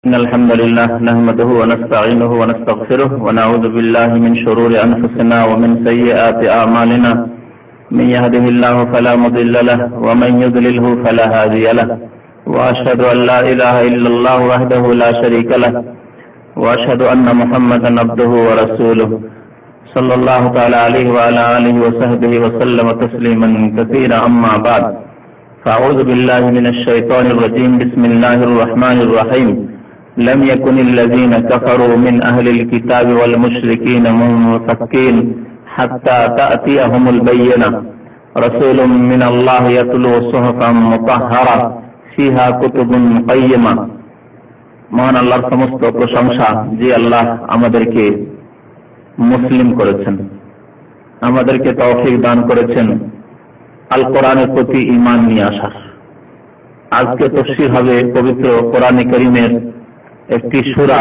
إن الحمد لله نحمده ونستعينه ونستغفره ونعوذ بالله من شرور أنفسنا ومن سيئات أعمالنا. من يهده الله فلا مضل له ومن يضلله فلا هادي له، وأشهد أن لا إله إلا الله وحده لا شريك له، وأشهد أن محمدا عبده ورسوله صلى الله تعالى عليه وعلى آله وصحبه وسلم تسليما كثيرا. أما بعد، فأعوذ بالله من الشيطان الرجيم. بسم الله الرحمن الرحيم. لم يكن الذين كفروا من أهل الكتاب والمشركين منفكين حتى تأتيهم البينة رسول من الله يتلو صحفا مطهرة فيها كتب قيمة। মহান আল্লাহর সমস্ত প্রশংসা, যে আল্লাহ আমাদেরকে মুসলিম করেছেন, আমাদেরকে তৌফিক দান করেছেন আল কোরআনের প্রতি ঈমান নিয়ে আসার। আজকে তাফসীর হবে পবিত্র কোরআনে কারীমের একটি সূরা,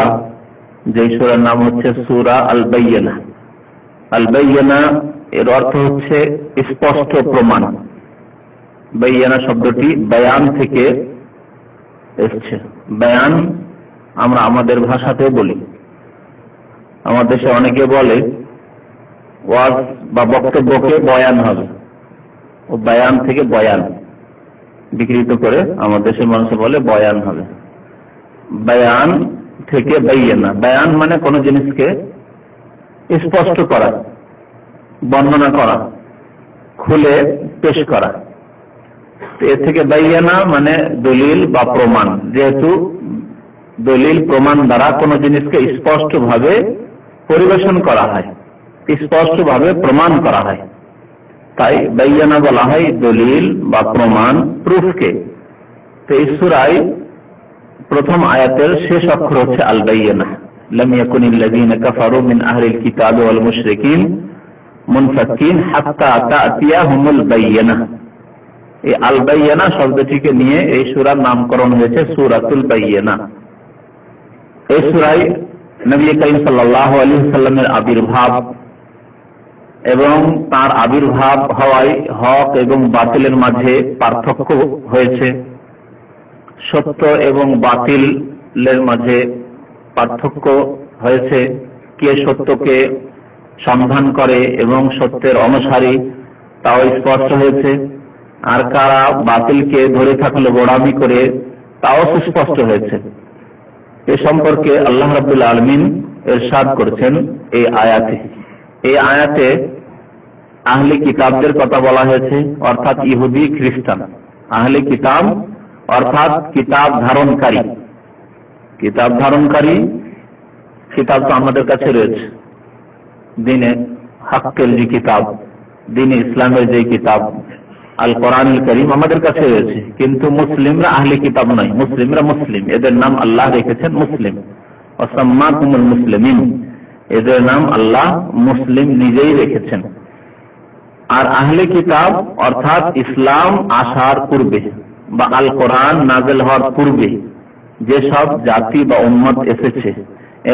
যে সূরার নাম হচ্ছে সূরা আল বাইয়িনা। আল বাইয়িনা এর অর্থ হচ্ছে স্পষ্ট প্রমাণ। বাইয়িনা শব্দটি বায়ান থেকে এসেছে। বায়ান আমরা আমাদের ভাষাতে বলি। আমাদের দেশে অনেকে বলে ওয়াজ বা বক্তব্যকে বয়ান হবে, ও বায়ান থেকে বয়ান বিকৃত করে আমাদের দেশের মানুষ বলে বয়ান হবে। বায়ান থেকে বাইয়িনা। বায়ান মানে কোন জিনিসকে স্পষ্ট করা, বর্ণনা করা, খুলে পেশ করা। এর থেকে বাইয়িনা মানে দলিল বা প্রমাণ। যেহেতু দলিল প্রমাণ দ্বারা কোন জিনিসকে স্পষ্টভাবে পরিবেশন করা হয়, স্পষ্টভাবে প্রমাণ করা হয়, তাই বাইয়িনা বলা হয় দলিল বা প্রমাণ, প্রুফকে। তো এই সূরায় প্রথম আয়াতের শেষ অক্ষর হচ্ছে আল বাইয়িনা। লাম ইয়াকুনিল্লাযীনা কাফারু মিন আহলিল কিতাবি ওয়াল মুশরিকিন মুনফাক্কিন হাত্তা তা'তিয়াহুমুল বাইয়িনা। এই আল বাইয়িনা শব্দটিকে নিয়ে এই সূরার নামকরণ হয়েছে সূরাতুল বাইয়িনা। এই সূরায় নবী করিম সাল্লাল্লাহু আলাইহি ওয়াসাল্লামের আবির্ভাব এবং তার আবির্ভাব হওয়ায় হক এবং বাতিলের মাঝে পার্থক্য হয়েছে, সত্য এবং বাতিলের মাঝে পার্থক্য হয়েছে, কে সত্যকে সন্ধান করে এবং সত্যের অনুসারী তাও স্পষ্ট হয়েছে, আর কারা বাতিলকে ধরে থাকলে গোড়ামি করে তাও সুস্পষ্ট হয়েছে। এ সম্পর্কে আল্লাহ রাব্বুল আলামিন ইরশাদ করেছেন এই আয়াতে। এই আয়াতে আহলে কিতাবদের কথা বলা হয়েছে, অর্থাৎ ইহুদি খ্রিস্টান। আহলে কিতাব অর্থাৎ কিতাব ধারণকারী। কিতাব ধারণকারী, কিতাব তো আমাদের কাছে রয়েছে। দ্বীনে হকের যে কিতাব, দ্বীনে ইসলামের যে কিতাব আল কোরআনুল কারীম আমাদের কাছে রয়েছে, কিন্তু মুসলিমরা আহলে কিতাব নয়। মুসলিমরা মুসলিম, এদের নাম আল্লাহ রেখেছেন মুসলিম। ওয়াসাম্মাকুমুল মুসলিমিন, এদের নাম আল্লাহ মুসলিম নিজেই রেখেছেন। আর আহলে কিতাব অর্থাৎ ইসলাম আসার পূর্বে বা আল কোরআন নাযিল হওয়ার পূর্বে যেসব জাতি বা উম্মত এসেছে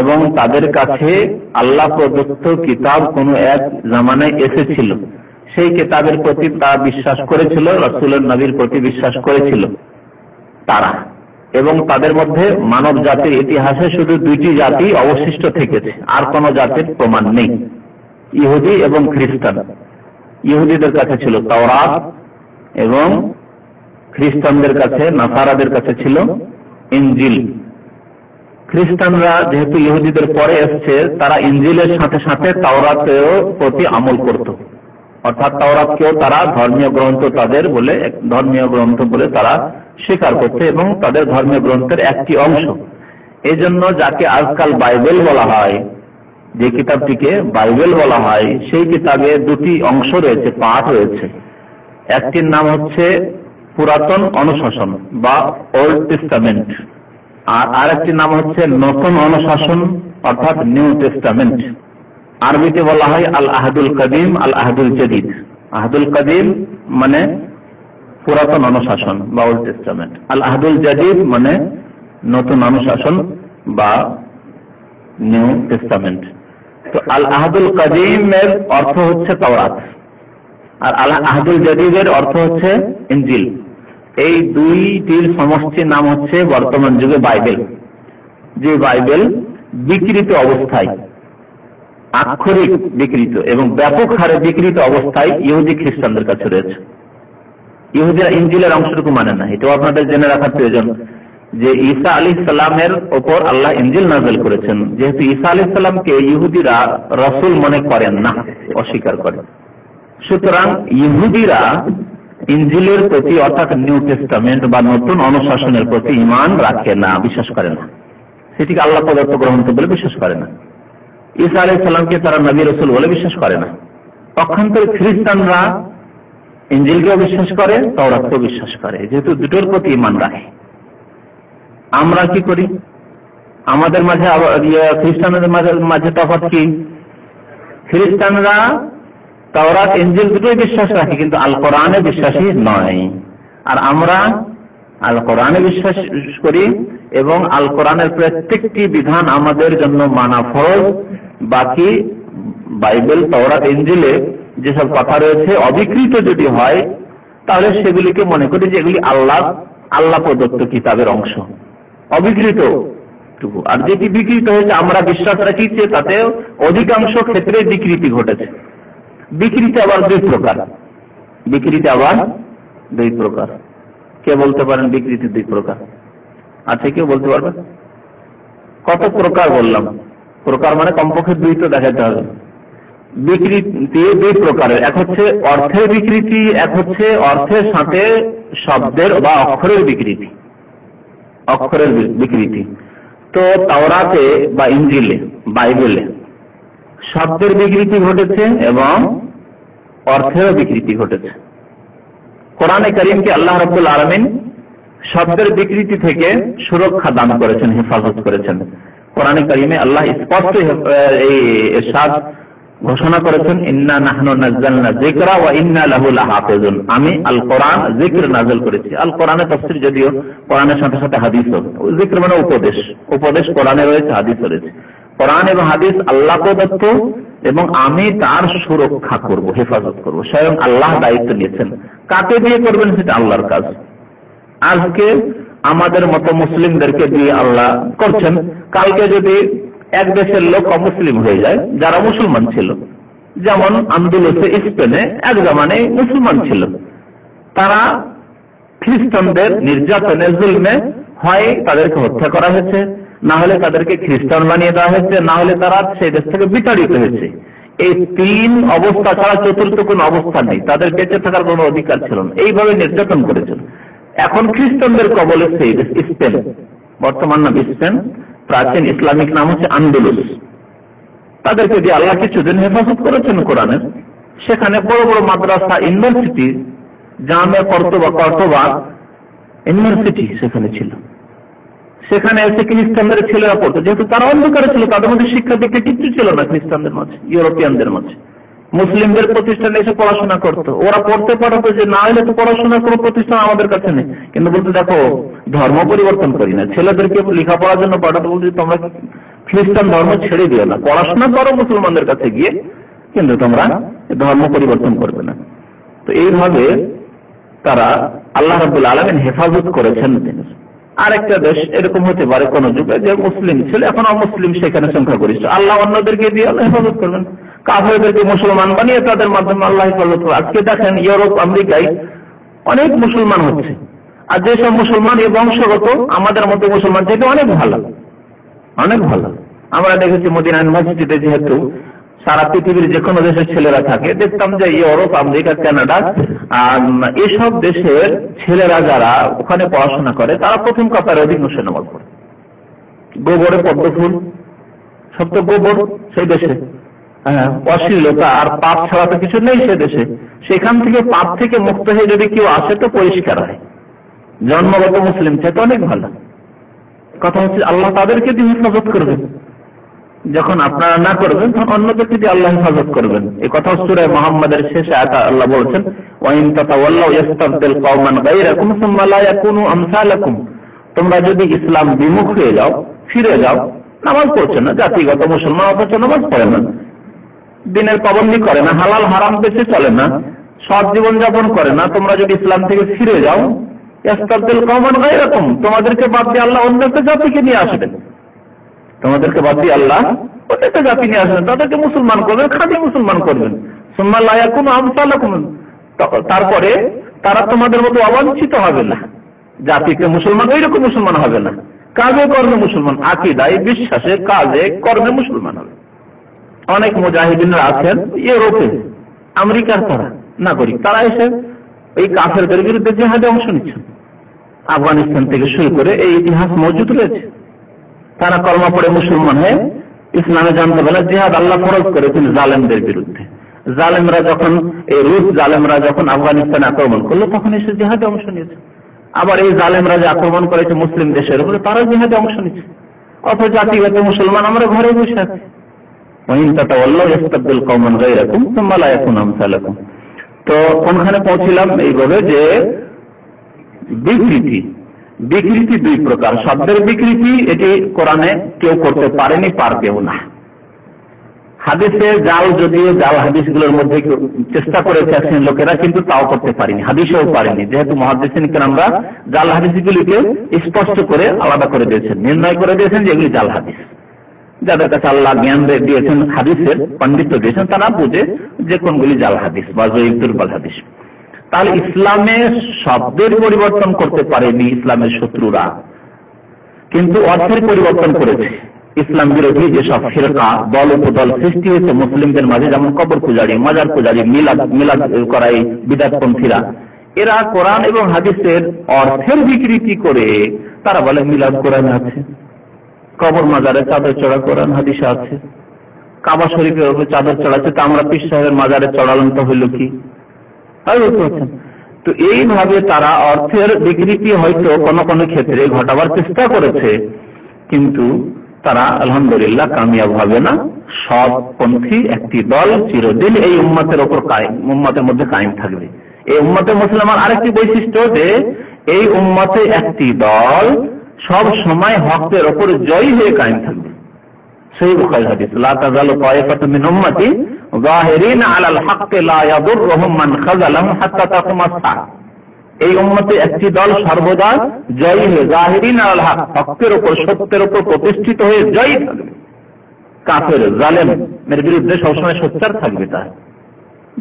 এবং তাদের কাছে আল্লাহ প্রদত্ত কিতাব কোন এক জামানায় এসেছিল, সেই কিতাবের প্রতি তারা বিশ্বাস করেছিল, রাসূলের নবীর প্রতি বিশ্বাস করেছিল তারা। এবং তাদের মধ্যে মানব জাতির ইতিহাসে শুধু দুইটি জাতি অবশিষ্ট থেকেছে, আর কোন জাতির প্রমাণ নেই, ইহুদি এবং খ্রিস্টান। ইহুদিদের কাছে ছিল তাওরাত এবং খ্রিস্টানদের কাছে, নাসারাদের কাছে ছিল ইনজিল। খ্রিস্টানরা যেহেতু ইহুদিদের পরে এসেছে, তারা ইনজিলের সাথে সাথে তাওরাতের প্রতি আমল করত, অর্থাৎ তাওরাতকেও তারা ধর্মীয় গ্রন্থ তাদের বলে, ধর্মীয় গ্রন্থ বলে তারা স্বীকার করতে এবং তাদের ধর্মীয় গ্রন্থের একটি অংশ। এই জন্য যাকে আজকাল বাইবেল বলা হয়, যে কিতাবটিকে বাইবেল বলা হয়, সেই কিতাবে দুটি অংশ রয়েছে, পাঠ রয়েছে। একটির নাম হচ্ছে পুরাতন অনুশাসন বা ওল্ড টেস্টামেন্ট, আর আরেকটির নাম হচ্ছে নতুন অনুশাসন অর্থাৎ নিউ টেস্টামেন্ট। আরবিতে বলা হয় আল আহদুল কাদিম, আল আহদুল জাদিদ। আহদুল কাদিম মানে পুরাতন অনুশাসন বা ওল্ড টেস্টামেন্ট, আল আহদুল জাদিদ মানে নতুন অনুশাসন বা নিউ টেস্টামেন্ট। তো আল আহদুল কাদিমের অর্থ হচ্ছে তাওরাত, আর আল আহদুল জাদিদের অর্থ হচ্ছে ইনজিল। এই দুইটির সমষ্টির নাম হচ্ছে বর্তমান যুগে বাইবেল। যে বাইবেল বিকৃত অবস্থায়, আক্ষরিক বিকৃত এবং ব্যাপক হারে বিকৃত অবস্থায় ইহুদি খ্রিস্টানদের কাছে রয়েছে। ইহুদিরা ইনজিলের অংশটুকু মানে না, এটাও আপনাদের জেনে রাখার প্রয়োজন যে ঈসা আলাইহিস সালামের উপর আল্লাহ ইনজিল নাযিল করেছেন। যেহেতু ঈসা আলাইহিস সালামকে ইহুদিরা রাসূল মনে করেন না, অস্বীকার করে, সুতরাং ইহুদিরা ইনজিলের প্রতি অর্থাৎ নিউ টেস্টামেন্ট বা নতুন অনুশাসনের প্রতি ঈমান রাখে না, বিশ্বাস করে না, সেটিকে আল্লাহ প্রদত্ত গ্রন্থ বলে বিশ্বাস করে না। ঈসা আলাইহিস সালামকে তারা নবী রাসূল বলে বিশ্বাস করে না। পক্ষান্তরে খ্রিস্টানরা ইনজিলকেও বিশ্বাস করে, তাওরাতকেও বিশ্বাস করে, যেহেতু দুটোর প্রতি ঈমান রাখে। আমরা কি করি? আমাদের মাঝে খ্রিস্টানদের মাঝে তফাৎ কি? খ্রিস্টানরা তাওরাত ইনজিল দুটোই বিশ্বাস রাখে, কিন্তু আল কোরআনে বিশ্বাসী নয়। আর আমরা আল কোরআনে বিশ্বাস করি এবং আল কোরআনের প্রত্যেকটি বিধান আমাদের জন্য মানা ফরজ। বাকি বাইবেল, তাওরাত, ইনজিলে যেসব কথা রয়েছে অবিকৃত যদি হয় তাহলে সেগুলিকে মনে করি যে এগুলি আল্লাহ প্রদত্ত কিতাবের অংশ, অবিকৃত টুকু। আর যেটি বিকৃত হয়েছে আমরা বিশ্বাস রাখি যে তাতে অধিকাংশ ক্ষেত্রে বিকৃতি ঘটেছে। বিকৃতি আবার দুই প্রকার। কে বলতে পারেন বিকৃতি দুই প্রকার? আচ্ছা, কেউ বলতে পারবে? কত প্রকার বললাম? প্রকার মানে কমপক্ষে দুই তো দেখাতে হবে। বিকৃতি দুই প্রকারের, এক হচ্ছে অর্থের বিকৃতি, এক হচ্ছে অর্থের সাথে শব্দের বা অক্ষরের বিকৃতি। তো তাওরাতে বা ইনজিলে, বাইবেলে শব্দের বিকৃতি ঘটেছে এবং অর্থেরও বিকৃতি ঘটেছে। কোরআনে কারীমকে আল্লাহ রাব্বুল আলামিন শব্দের বিকৃতি থেকে সুরক্ষা দান করেছেন, হেফাজত করেছেন। কোরআনে কারীমে আল্লাহ স্পষ্ট এই ইরশাদ ঘোষণা করেছেন, ইন্না নাহনু নাযালনা যিকরা ওয়া ইন্না লাহু লাহাফিজুন। আমি আল কোরআন যিকর নাযিল করেছি। আল কোরআনের তাফসীর যদিও কোরআনের সাথে সাথে হাদিসও, যিকর মানে উপদেশ কোরআনে রয়েছে, হাদিস রয়েছে। কোরআন এবং হাদিস আল্লাহ প্রদত্ত এবং আমি তার সুরক্ষা করব, হেফাজত করব। স্বয়ং আল্লাহ দায়িত্ব নিয়েছেন। কাকে দিয়ে করবেন সেটা আল্লাহর কাজ। আজকে আমাদের মতো মুসলিমদেরকে দিয়ে আল্লাহ করছেন। কালকে যদি এক দেশের লোক অমুসলিম হয়ে যায় যারা মুসলমান ছিল, যেমন আন্দোলনে স্পেনে এক জামানে মুসলমান ছিল, তারা খ্রিস্টানদের নির্যাতনে, জুলমে হয় তাদেরকে হত্যা করা হয়েছে, না হলে তাদেরকে খ্রিস্টান বানিয়ে দেওয়া হয়েছে, না হলে তারা সেই দেশ থেকে বিতাড়িত হয়েছে। এই তিন অবস্থা ছাড়া চতুর্থ কোন অবস্থা নেই। তাদের বেঁচে থাকার কোনো অধিকার ছিল না। এইভাবে নির্যাতন করেছিল। এখন খ্রিস্টানদের কবলে সেই দেশ স্পেন, বর্তমান নাম স্পেন, প্রাচীন ইসলামিক নাম হচ্ছে আন্দোলন। তাদেরকে দিয়ে আল্লাহ কিছুদিন হেফাজত করেছেন কোরআনের। সেখানে বড় বড় মাদ্রাসা, ইউনিভার্সিটি, জামে কর্তোবা ইউনিভার্সিটি সেখানে ছিল। সেখানে এসে খ্রিস্টানদের ছেলেরা পড়তো, যেহেতু তারা অন্ধকারে ছিল, তাদের মধ্যে শিক্ষা দীক্ষা কিছু ছিল না খ্রিস্টানদের মাঝে, ইউরোপিয়ানদের মাঝে। মুসলিমদের প্রতিষ্ঠানে এসে পড়াশোনা করতো। ওরা পড়তে পারতো যে না হলে তো পড়াশোনার কোনো প্রতিষ্ঠান আমাদের কাছে নেই, কিন্তু বলতে দেখো ধর্ম পরিবর্তন করি না, ছেলেদেরকে লেখাপড়ার জন্য পাঠাতো, বলতে তোমরা খ্রিস্টান ধর্ম ছেড়ে দিও না, পড়াশোনা করো মুসলমানদের কাছে গিয়ে, কিন্তু তোমরা ধর্ম পরিবর্তন করবে না। তো এইভাবে তারা আল্লাহ রাব্বুল আলামিন হেফাজত করেছেন। আরেকটা দেশ এরকম হতে পারে কোন যুগে যে মুসলিম ছিল, এখন অমুসলিম সেখানে সংখ্যাগরিষ্ঠ, আল্লাহ অন্যদেরকে দিয়ে আল্লাহ হেফাজত করবেন। কাফেরদেরকে মুসলমান বানিয়ে তাদের মাধ্যমে আল্লাহ হেফাজত করবে। আজকে দেখেন ইউরোপ, আমেরিকায় অনেক মুসলমান হচ্ছে, আর যেসব মুসলমান এই বংশগত আমাদের মতো মুসলমান থেকে অনেক ভালো, অনেক ভালো। আমরা দেখেছি মদিনা ইউনিভার্সিটিতে যেহেতু সারা পৃথিবীর যে কোনো দেশের ছেলেরা থাকে, দেখতাম যে ইউরোপ, আমেরিকা, কানাডা এসব দেশের ছেলেরা যারা ওখানে পড়াশোনা করে তারা প্রথম কাতারে অধিকাংশ নামাজ পড়ে। গোবরে পদ্ম ফুল, সব তো গোবর সেই দেশে, অশ্লীলতা আর পাপ ছাড়া তো কিছু নেই সে দেশে। সেখান থেকে পাপ থেকে মুক্ত হয়ে যদি কেউ আসে তো পরিষ্কার হয়। জন্মগত মুসলিম সেটা অনেক ভালো কথা। হচ্ছে আল্লাহ তাদেরকে দিয়ে হেফাজত করবেন, যখন আপনারা না করবেন তখন অন্যদেরকে দিয়ে আল্লাহ হেফাজত করবেন। এই কথা সূরা মুহাম্মাদের শেষে আল্লাহ বলেছেন, ওয়া ইন তাতাওয়াল্লাউ ইস্তাবদিল কওমান গায়রাকুম সুম্মা লা ইয়াকুনু আমসালাকুম। তোমরা যদি ইসলাম বিমুখ হয়ে যাও, ফিরে যাও, নামাজ পড়ছে না, জাতিগত মুসলমান অথচ নামাজ পড়ে না, দিনের পাবন্দি করে না, হালাল হারাম বেঁচে চলে না, সৎ জীবন যাপন করে না, তোমরা যদি ইসলাম থেকে ফিরে যাও, ইস্তাবদিল কওমান গায়রাকুম, তোমাদেরকে বাদ দিয়ে আল্লাহ অন্য একটা জাতিকে নিয়ে আসবেন। তোমাদেরকে বাদ দিয়ে আল্লাহ প্রত্যেকটা জাতি নিয়ে আসবেন, তাদেরকে মুসলমান করবেন, খাঁটি মুসলমান করবেন। সুম্মা লা ইয়াকুনু আমসালাকুম, তারপরে তারা তোমাদের মতো অবাঞ্ছিত হবে না, জাতিতে মুসলমান ওইরকম মুসলমান হবে না, কাজে কর্মে মুসলমান, আকীদায় বিশ্বাসে কাজে কর্মে মুসলমান হবে। অনেক মুজাহিদিনরা আছেন ইউরোপে, আমেরিকার তারা নাগরিক, তারা এসে এই কাফেরদের বিরুদ্ধে জিহাদে অংশ নিচ্ছেন। আফগানিস্তান থেকে শুরু করে এই ইতিহাস মজুদ রয়েছে। তারা কলমা পড়ে মুসলমান হয়ে ইসলামে জানতে পারলে জিহাদ আল্লাহ ফরজ করেছেন জালেমদের বিরুদ্ধে। জালেমরা যখন এই রুশ জালেমরা যখন আফগানিস্তানে আক্রমণ করলো তখন এসে জিহাদে অংশ নিয়েছে। আবার এই জালেমরা যে আক্রমণ করেছে মুসলিম দেশের উপরে, তারা জিহাদে অংশ নিচ্ছে। অথচ জাতিগত মুসলমান আমরা ঘরে বসে আছি। তো কোনখানে পৌঁছিলাম? এইভাবে যে বিকৃতি দুই প্রকার। শব্দের বিকৃতি এটি কোরআনে কেউ করতে পারেনি, পারবেও না। হাদিসে জাল, যদিও জাল হাদিসগুলোর মধ্যে চেষ্টা করেছে একজন লোকেরা, কিন্তু তাও করতে পারেনি, হাদিসেও পারেনি। যেহেতু মুহাদ্দিসিন কেরামরা জাল হাদিসগুলিকে স্পষ্ট করে আলাদা করে দিয়েছেন, নির্ণয় করে দিয়েছেন যে এগুলি জাল হাদিস। যাদের কাছে আল্লাহ জ্ঞান দিয়েছেন, হাদিসের পাণ্ডিত্য দিয়েছেন, তারা বুঝে যে কোনগুলি জাল হাদিস বা দুর্বল হাদিস। তাহলে ইসলামে শব্দের পরিবর্তন করতে পারেনি ইসলামের শত্রুরা, কিন্তু অর্থের পরিবর্তন করেছে। ইসলাম বিরোধী যেসব ফিরকা, দল উপদল সৃষ্টি হয়েছে মুসলিমদের মাঝে, যেমন কবর পূজারী, মাজার পূজারী, মিলাদ করাই বিদআতপন্থীরা, এরা কোরআন এবং হাদিসের অর্থের বিকৃতি করে তারা বলে মিলাদ কোরআনে আছে, কবর মাজারে চাদর চড়া কোরআন হাদিসে আছে, কাবা শরীফের উপর চাদর চড়াচ্ছে, তা আমরা পীর সাহেবের মাজারে চড়ালাম, তো হইল কি? তো এইভাবে তারা অর্থের বিকৃতি হয়তো কোন কোন ক্ষেত্রে ঘটাবার চেষ্টা করেছে, কিন্তু তারা আলহামদুলিল্লাহ কামিয়াব হবে না। সৎপন্থী একটি দল চিরদিন এই উম্মতের উপর উম্মতের মধ্যে কায়েম থাকবে। এই উম্মতে মুসলমান আরেকটি বৈশিষ্ট্য যে এই উম্মতে একটি দল সব সময় হকের উপর জয়ী হয়ে কায়েম থাকবে। সেই বুখারী হাদিস, লা তাযালু তায়েফাতুম মিন উম্মতি যাহিরিনা আলাল হাক্কি লা ইয়াদুররুহুম মান খাযালাহুম হাত্তা তাকুমাস সাআহ। এই উম্মতে একটি দল সর্বদা জয়ী হয়ে, যাহিরিনা আলাল হক, হকের উপর সত্যের উপর প্রতিষ্ঠিত হয়ে জয়ী থাকবে। কাফের জালেমের বিরুদ্ধে সবসময় সোচ্চার থাকবে, তারা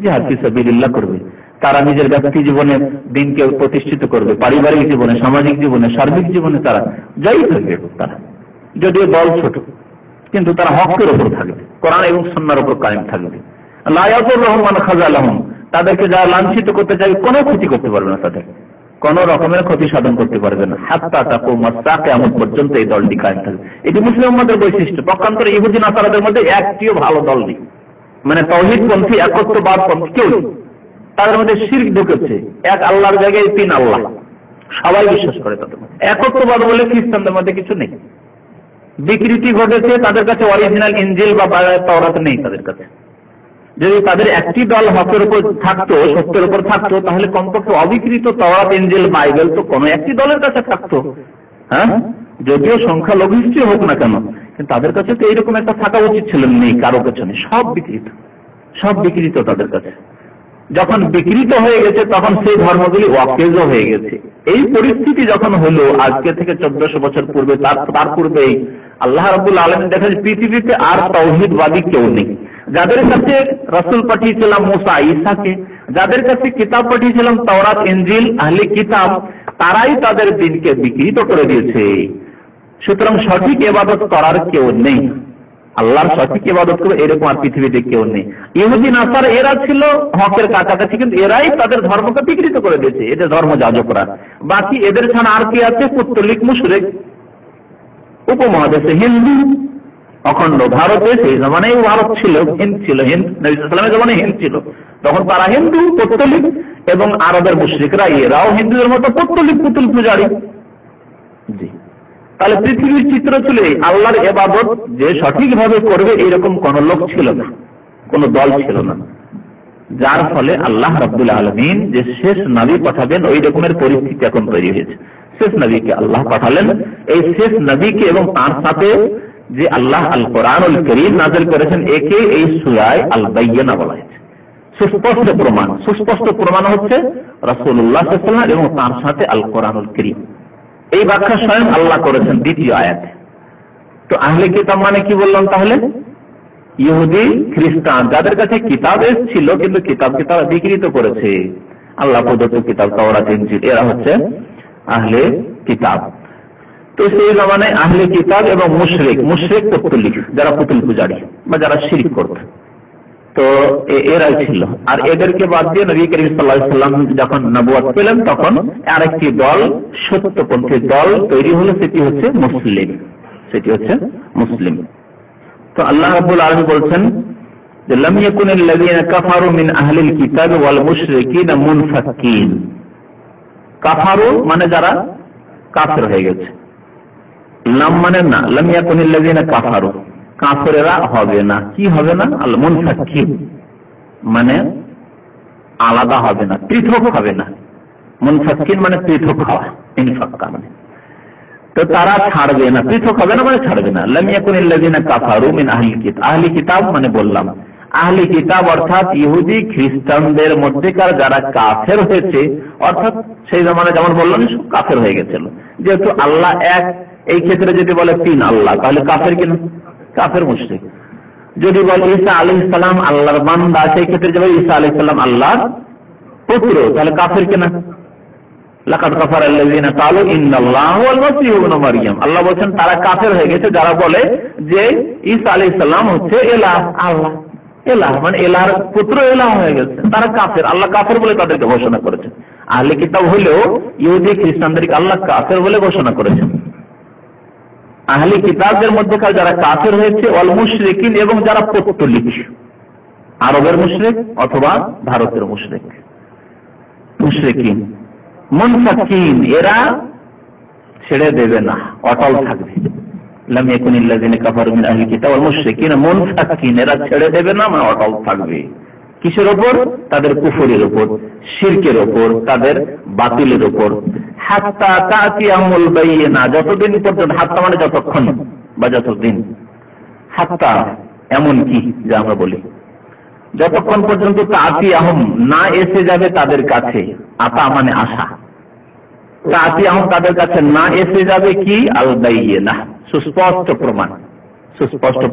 জিহাদ ফি সাবিলিল্লাহ করবে, তারা নিজের ব্যক্তি জীবনে দিনকে প্রতিষ্ঠিত করবে, পারিবারিক জীবনে, সামাজিক জীবনে, সার্বিক জীবনে তারা জয়ী থাকবে। তারা যদিও দল ছোট, কিন্তু তারা হকের উপর থাকবে, কোরআন এবং সুন্নাহর উপর কায়েম থাকবে। লা ইয়াদুররুহুম মান খাযালাহুম, তাদেরকে যারা লাঞ্ছিত করতে চাইবে কোনো ক্ষতি করতে পারবে না, তাদের কোন রকমের ক্ষতি সাধন করতে পারবে না। হাত্তা তাকুমাস সাআহ, কিয়ামত পর্যন্ত এই দলটি কায়েম থাকবে। এটি মুসলিম উম্মতের বৈশিষ্ট্য। পক্ষান্তরে ইহুদি নাসারাদের মধ্যে একটিও ভালো দল নেই, মানে তাওহীদপন্থী, একত্ববাদপন্থী কেউ নেই। তাদের মধ্যে শিরক ঢুকেছে, এক আল্লাহর জায়গায় তিন আল্লাহ, সবাই বিশ্বাস করে তাদের মধ্যে। একত্ববাদ বলে খ্রিস্টানদের মধ্যে কিছু নেই। বিকৃতি ঘটেছে, তাদের কাছে অরিজিনাল ইনজিল বা তাওরাত নেই তাদের কাছে। যদি তাদের একটি দল হকের উপর থাকতো, সত্যের উপর থাকতো, তাহলে কমপক্ষে অবিকৃত তাওরাত, ইনজিল, বাইবেল তো কোনো একটি দলের কাছে থাকতো। হ্যাঁ, যদিও সংখ্যা লঘিষ্ঠ হোক না কেন, কিন্তু তাদের কাছে তো এইরকম একটা থাকা উচিত ছিল, নেই কারো কাছে নেই, সব বিকৃত তাদের কাছে। যখন বিকৃত হয়ে গেছে তখন সেই ধর্মগুলি ওয়াকেজও হয়ে গেছে। এই পরিস্থিতি যখন হলো আজকে থেকে 1400 বছর পূর্বে, তার পূর্বেই আল্লাহ রাব্বুল আলামিন দেখেন পৃথিবীতে আর তাওহীদবাদী কেউ নেই। যাদের কাছে রাসূল পাঠিয়েছিলাম মুসা, ঈসাকে, যাদের কাছে কিতাব পাঠিয়েছিলাম তাওরাত, ইনজিল, আহলে কিতাব, তারাই তাদের দিনকে বিকৃত করে দিয়েছে। সুতরাং সঠিক ইবাদত করার কেউ নেই, আল্লাহর সঠিক ইবাদত করবে এরকম আর পৃথিবীতে কেউ নেই। ইহুদি নাসারা এরা ছিল হকের কাছাকাছি, কিন্তু এরাই তাদের ধর্মকে বিকৃত করে দিয়েছে, এদের ধর্ম যাজকরা। বাকি এদের ছাড়া আর কি আছে? পুত্তলিক, মুশরিক। উপমহাদেশে হিন্দু অখণ্ড, ভারতে সেই জমানায় ভারত ছিল, হিন্দ ছিল, হিন্দ নবী সাল্লাল্লাহু আলাইহি ওয়াসাল্লামের জমানায় হিন্দ ছিল, তখন তারা হিন্দু, পুত্তলিক, এবং আরবের মুশরিকরা এরাও হিন্দুদের মতো পুত্তলিক, পুতুল পূজারী। জি, তাহলে পৃথিবীর চিত্র ছিল আল্লাহর ইবাদত যে সঠিকভাবে করবে এইরকম কোন লোক ছিল না, কোন দল ছিল না। যার ফলে আল্লাহ রাব্বুল আলামিন যে শেষ নবী পাঠাবেন ওই রকমের পরিস্থিতি এখন তৈরি হয়েছে। শেষ নবীকে আল্লাহ পাঠালেন, এই শেষ নবীকে এবং তার সাথে যে আল্লাহ আল কোরআনুল কারীম নাযিল করেছেন, একে এই সূরা আল বাইয়িনা বলা হয়েছে। সুস্পষ্ট প্রমাণ হচ্ছে রাসূলুল্লাহ সাল্লাল্লাহু আলাইহি ওয়াসাল্লাম এবং তার সাথে আল কোরআনুল কারীম। এই ব্যাখ্যা স্বয়ং আল্লাহ করেছেন দ্বিতীয় আয়াতে। তো আহলে কিতাব মানে কি বললাম তাহলে? ইহুদি খ্রিস্টান, যাদের কাছে কিতাব এসেছিল কিন্তু কিতাবকে তারা বিকৃত করেছে, আল্লাহ প্রদত্ত কিতাব তাওরাত ইনজিল, এরা হচ্ছে আহলে কিতাব। তো সেই জমানায় আহলে কিতাব এবং মুশরিক পৌত্তলিক, যারা পুতুল পূজারী বা যারা শিরক করত, তো এরাই ছিল। আর এদেরকে বাদ দিয়ে নবী করিম সাল্লাল্লাহু আলাইহি ওয়াসাল্লাম যখন নবুয়ত পেলেন তখন আরেকটি দল, সত্যপন্থী দল তৈরি হলো, সেটি হচ্ছে মুসলিম। তো আল্লাহ রাব্বুল আলামিন বলছেন যে লাম ইয়াকুনিল লাযীনা কাফারু মিন আহলিল কিতাব ওয়াল মুশরিকিনা মুনফাক্কিন। কাফারু মানে যারা কাফের হয়ে গেছে, লাম মানে না, লাম ইয়াকুনিল লাযীনা কাফারু, কাফেররা হবে না। কি হবে না? আল মুনফাক্কিন মানে আলাদা হবে না, পৃথক হবে না। মুনফাক্কিন মানে পৃথক হওয়া, ইনফাক্কা মানে। তো তারা ছাড়বে না, পৃথক হবে না মানে ছাড়বে না। লাম ইয়াকুনিল লাযীনা কাফারু মিন আহলিল কিতাব, আহলি কিতাব মানে বললাম আহলি কিতাব অর্থাৎ ইহুদি খ্রিস্টানদের মধ্যেকার যারা কাফের হয়েছে, অর্থাৎ সেই জামানায় যেমন বললাম সব কাফের হয়ে গেছিল। যেহেতু আল্লাহ এক, এই ক্ষেত্রে যদি বলে তিন আল্লাহ তাহলে কাফের কিনা? কাফের মুশরিক। যদি বলে ঈসা আলাইহিস সালাম আল্লাহর বান্দা, সেই ক্ষেত্রে যদি ঈসা আলাইহিস সালাম আল্লাহর পুত্র, তাহলে কাফের কিনা? লাকাদ কাফারাল্লাযীনা ক্বালু ইন্নাল্লাহা ওয়াল মাসীহু ইবনু মারইয়াম, আল্লাহ বলেন তারা কাফের হয়ে গেছে যারা বলে যে ঈসা আলাইহিস সালাম হচ্ছে ইলাহ, আল্লাহ ইলাহ মানে ইলাহর পুত্র, ইলাহ হয়ে গেছে, তারা কাফের। আল্লাহ কাফের বলে তাদেরকে ঘোষণা করেছেন। আহলে কিতাব হলেও ইহুদি খ্রিস্টানদেরকে আল্লাহ কাফের বলে ঘোষণা করেছেন। আহলে কিতাবদের মধ্যেকার যারা কাফের হয়েছে, ওয়াল মুশরিকিন এবং যারা পৌত্তলিক, আরবের মুশরিক অথবা ভারতের মুশরিকিন মুনফাক্কিন, এরা ছেড়ে দেবে না, অটল থাকবে। লাম ইয়াকুনিল লাযীনা কাফারু মিন আহলিল কিতাব ওয়াল মুশরিকিন মুনফাক্কিন, এরা ছেড়ে দেবে না মানে অটল থাকবে। কিসের উপর? তাদের কুফরের উপর, শিরকের উপর, তাদের বাতিলের উপর। হাত্তা তাতিয়াহুল বাইয়িনা, যতদিন পর্যন্ত, হাত্তা মানে যতক্ষণ বা যতদিন, হাত্তা এমন কি যা আমরা বলি, যতক্ষণ পর্যন্ত তাতিয়াহুম না এসে যাবে তাদের কাছে, আতা মানে আশা, তাতিয়াহুম তাদের কাছে না এসে যাবে কি? আল বাইয়িনা, সুস্পষ্ট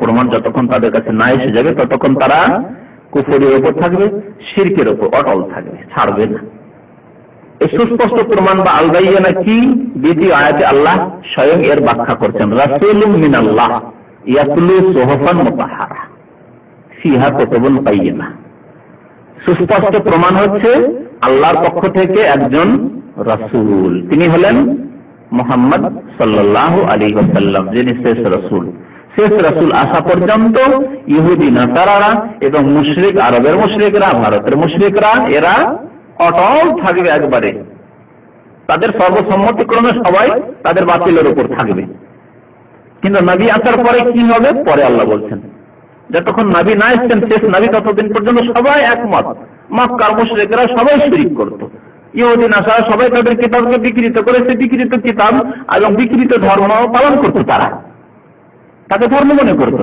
প্রমাণ যতক্ষণ তাদের কাছে না এসে যাবে ততক্ষণ তারা কুফরের উপর থাকবে, শিরকের উপর অটল থাকবে, ছাড়বে না। এই সুস্পষ্ট প্রমাণ বা আল বাইয়িনা কি? দ্বিতীয় আয়াতে আল্লাহ স্বয়ং এর ব্যাখ্যা করছেন, রাসূলুম মিনাল্লাহ ইয়াতলু সুহুফান মুতাহহারা ফিহা কুতুবুন কাইয়্যিমা। সুস্পষ্ট প্রমাণ হচ্ছে আল্লাহর পক্ষ থেকে একজন রাসূল, তিনি হলেন মুহাম্মদ সাল্লাল্লাহু আলাইহি ওয়াসাল্লাম, যিনি শেষ রাসূল আসা পর্যন্ত ইহুদি নাসারারা এবং মুশরিক, আরবের মুশরিকরা, ভারতের মুশরিকরা, এরা অটল থাকবে একবারে। তাদের সর্বসম্মতিক্রমে সবাই তাদের বাতিলের উপর থাকবে। কিন্তু নবী আসার পরে কি হবে? পরে আল্লাহ বলছেন, যতক্ষণ নবী না এসেছেন, শেষ নবী, ততদিন পর্যন্ত সবাই একমত। মক্কার মুশরিকরা সবাই শিরক করত, ইহুদি নাসারা সবাই তাদের কিতাবকে বিকৃত করে, সে বিকৃত কিতাব এবং বিকৃত ধর্ম পালন করত, তাকে ধর্ম মনে করত।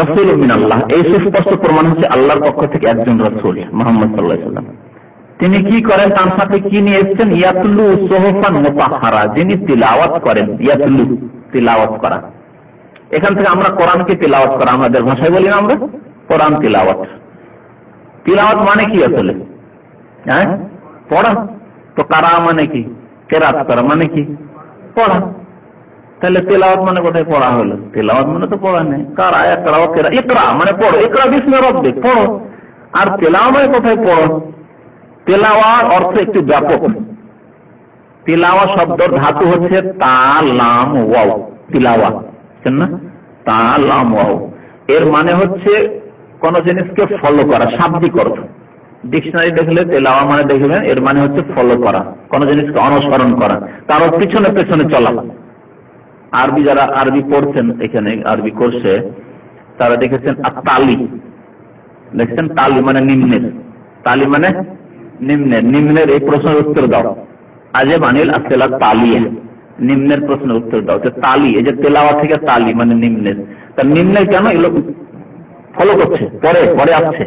রাসূলুম মিনাল্লাহ, এই সুস্পষ্ট প্রমাণ হচ্ছে আল্লাহর পক্ষ থেকে একজন রাসূল মুহাম্মদ সাল্লাল্লাহু আলাইহি ওয়াসাল্লাম। তিনি কি করেন? তার সাথে কি নিয়ে এসেছেন? ইয়াতলু সুহুফান মুতাহহারা, যিনি তিলাওয়াত করেন। ইয়াতলু তিলাওয়াত করা, এখান থেকে আমরা কোরআনকে তিলাওয়াত করা, আমাদের ভাষায় বলি না আমরা কোরআন তিলাওয়াত। তিলাওয়াত মানে কি আসলে? হ্যাঁ, পড়া। তো কারা মানে কি? কেরাত করা মানে কি? পড়া। তাহলে তেলাওয়াত মানে কোথায় পড়া হলো? তেলাওয়াত মানে তো পড়া নেই। কারা ইকরাও, ইকরা মানে পড়ো, ইকরা বিস্মি রাব্বিক, পড়ো। আর তেলাওয়া মানে কোথায় পড়ো? তেলাওয়ার অর্থ একটু ব্যাপক। তিলাওয়া শব্দের ধাতু হচ্ছে তা, লাম, ওয়াও। তিলাওয়া না, তা, লাম, ওয়াও। এর মানে হচ্ছে কোন জিনিসকে ফলো করা, শাব্দিক অর্থ। ডিকশনারি দেখলে তেলাওয়া মানে দেখবেন এর মানে হচ্ছে ফলো করা, কোন জিনিসকে অনুসরণ করা, তার পিছনে পেছনে চলা। আরবি যারা আরবি পড়ছেন, এখানে আরবি করছে, তারা দেখেছেন তালি, দেখছেন তালি মানে নিম্নের, তালি মানে নিম্নের এই প্রশ্নের উত্তর দাও। আজে বানিল আসলা তালিয়া, নিম্নের প্রশ্নের উত্তর দাও। তালি, এই যে তেলাওয়া থেকে তালি মানে নিম্নের, তার নিম্নে কেন? এগুলো ফলো করছে, পরে পরে আসছে,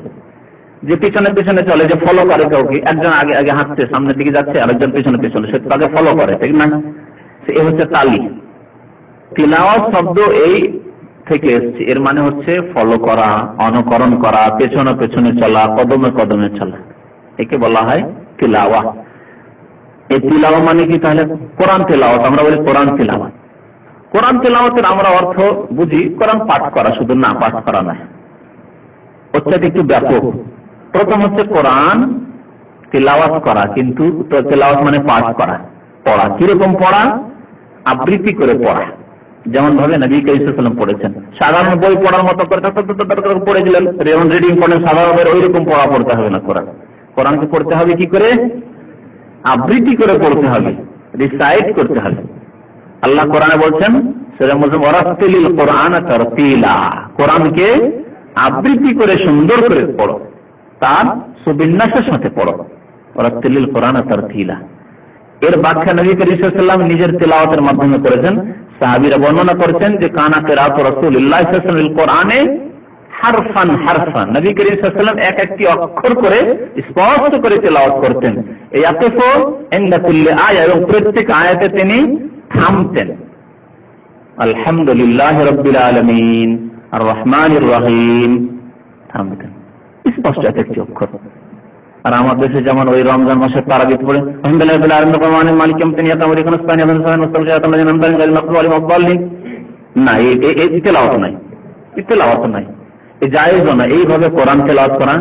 যে পিছনে পিছনে চলে, যে ফলো করে কাউকে, একজন আগে আগে হাঁটছে, সামনের দিকে যাচ্ছে, আরেকজন পিছনে পিছনে, সে তাকে ফলো করে, ঠিক না? এ হচ্ছে তালি। তিলাওয়াত শব্দ এই থেকে এসেছে, এর মানে হচ্ছে ফলো করা, অনুকরণ করা, পেছনে পেছনে চলা, কদমে কদমে চলা, একে বলা হয় তিলাওয়া। এই তিলাওয়া মানে কি? তাহলে কোরআন তিলাওয়াত, আমরা বলি কোরআন তিলাওয়াত। কোরআন তিলাওয়াতের আমরা অর্থ বুঝি কোরআন পাঠ করা, শুধু না পাঠ করা নয়, অর্থাৎ একটু ব্যাপক। প্রথম হচ্ছে কোরআন তিলাওয়াত করা, কিন্তু তিলাওয়াত মানে পাঠ করা, পড়া। কিরকম পড়া? আবৃত্তি করে পড়া, যেমন ভাবে নবী কারীম সাল্লাল্লাহু আলাইহি ওয়াসাল্লাম পড়েছেন। সাধারণ বই পড়ার মতো করে পড়ে দিলেন, যেমন রিডিং করেন সাধারণ, ওইরকম পড়া পড়তে হবে না। কোরআনকে পড়তে হবে কি করে? আবৃত্তি করে পড়তে হবে, রিসাইট করতে হবে। আল্লাহ কোরআনে বলছেন সূরা মুজাম্মিল, ওয়ারাতিলিল কোরআন তারতিলা, কোরআনকে আবৃত্তি করে সুন্দর করে পড়ো, তার সুবিন্যাসের সাথে পড়ো। ওয়ারাতিলিল কোরআন তারতিলা, এর ব্যাখ্যা নবী কারীম সাল্লাল্লাহু আলাইহি ওয়াসাল্লাম নিজের তেলাওয়াতের মাধ্যমে করেছেন। সাহাবীরা বর্ণনা করেছেন যে কানা কিরাআতু রাসূলিল্লাহি সাল্লাল্লাহু আলাইহি ওয়াসাল্লাম কোরআনে হারফান হারফান, নবী কারীম সাল্লাল্লাহু আলাইহি ওয়াসাল্লাম এক একটি অক্ষর করে স্পষ্ট করে তেলাওয়াত করতেন। এই আকিফু ইনদা কুল্লি আয়া, এবং প্রত্যেক আয়াতে তিনি থামতেন। আলহামদুলিল্লাহি রাব্বিল আলামিন আর রহমানির রহিম, থামতেন, স্পষ্ট এক একটি অক্ষর। আর আমাদের দেশে যেমন ওই রমজান মাসে তারাবিহ পড়ে আলহামদুলিল্লাহি রাব্বিল আলামিন রহমানির মালিক ইয়াউমিদ্দিন ইয়াকা ওয়া ইয়াকা নাস্তাইন ইহদিনাস সিরাতাল মুস্তাকিম, না, এই তেলাওয়াত নাই, এই তেলাওয়াত নাই, এই জায়েজও না এইভাবে কোরআন তেলাওয়াত করা।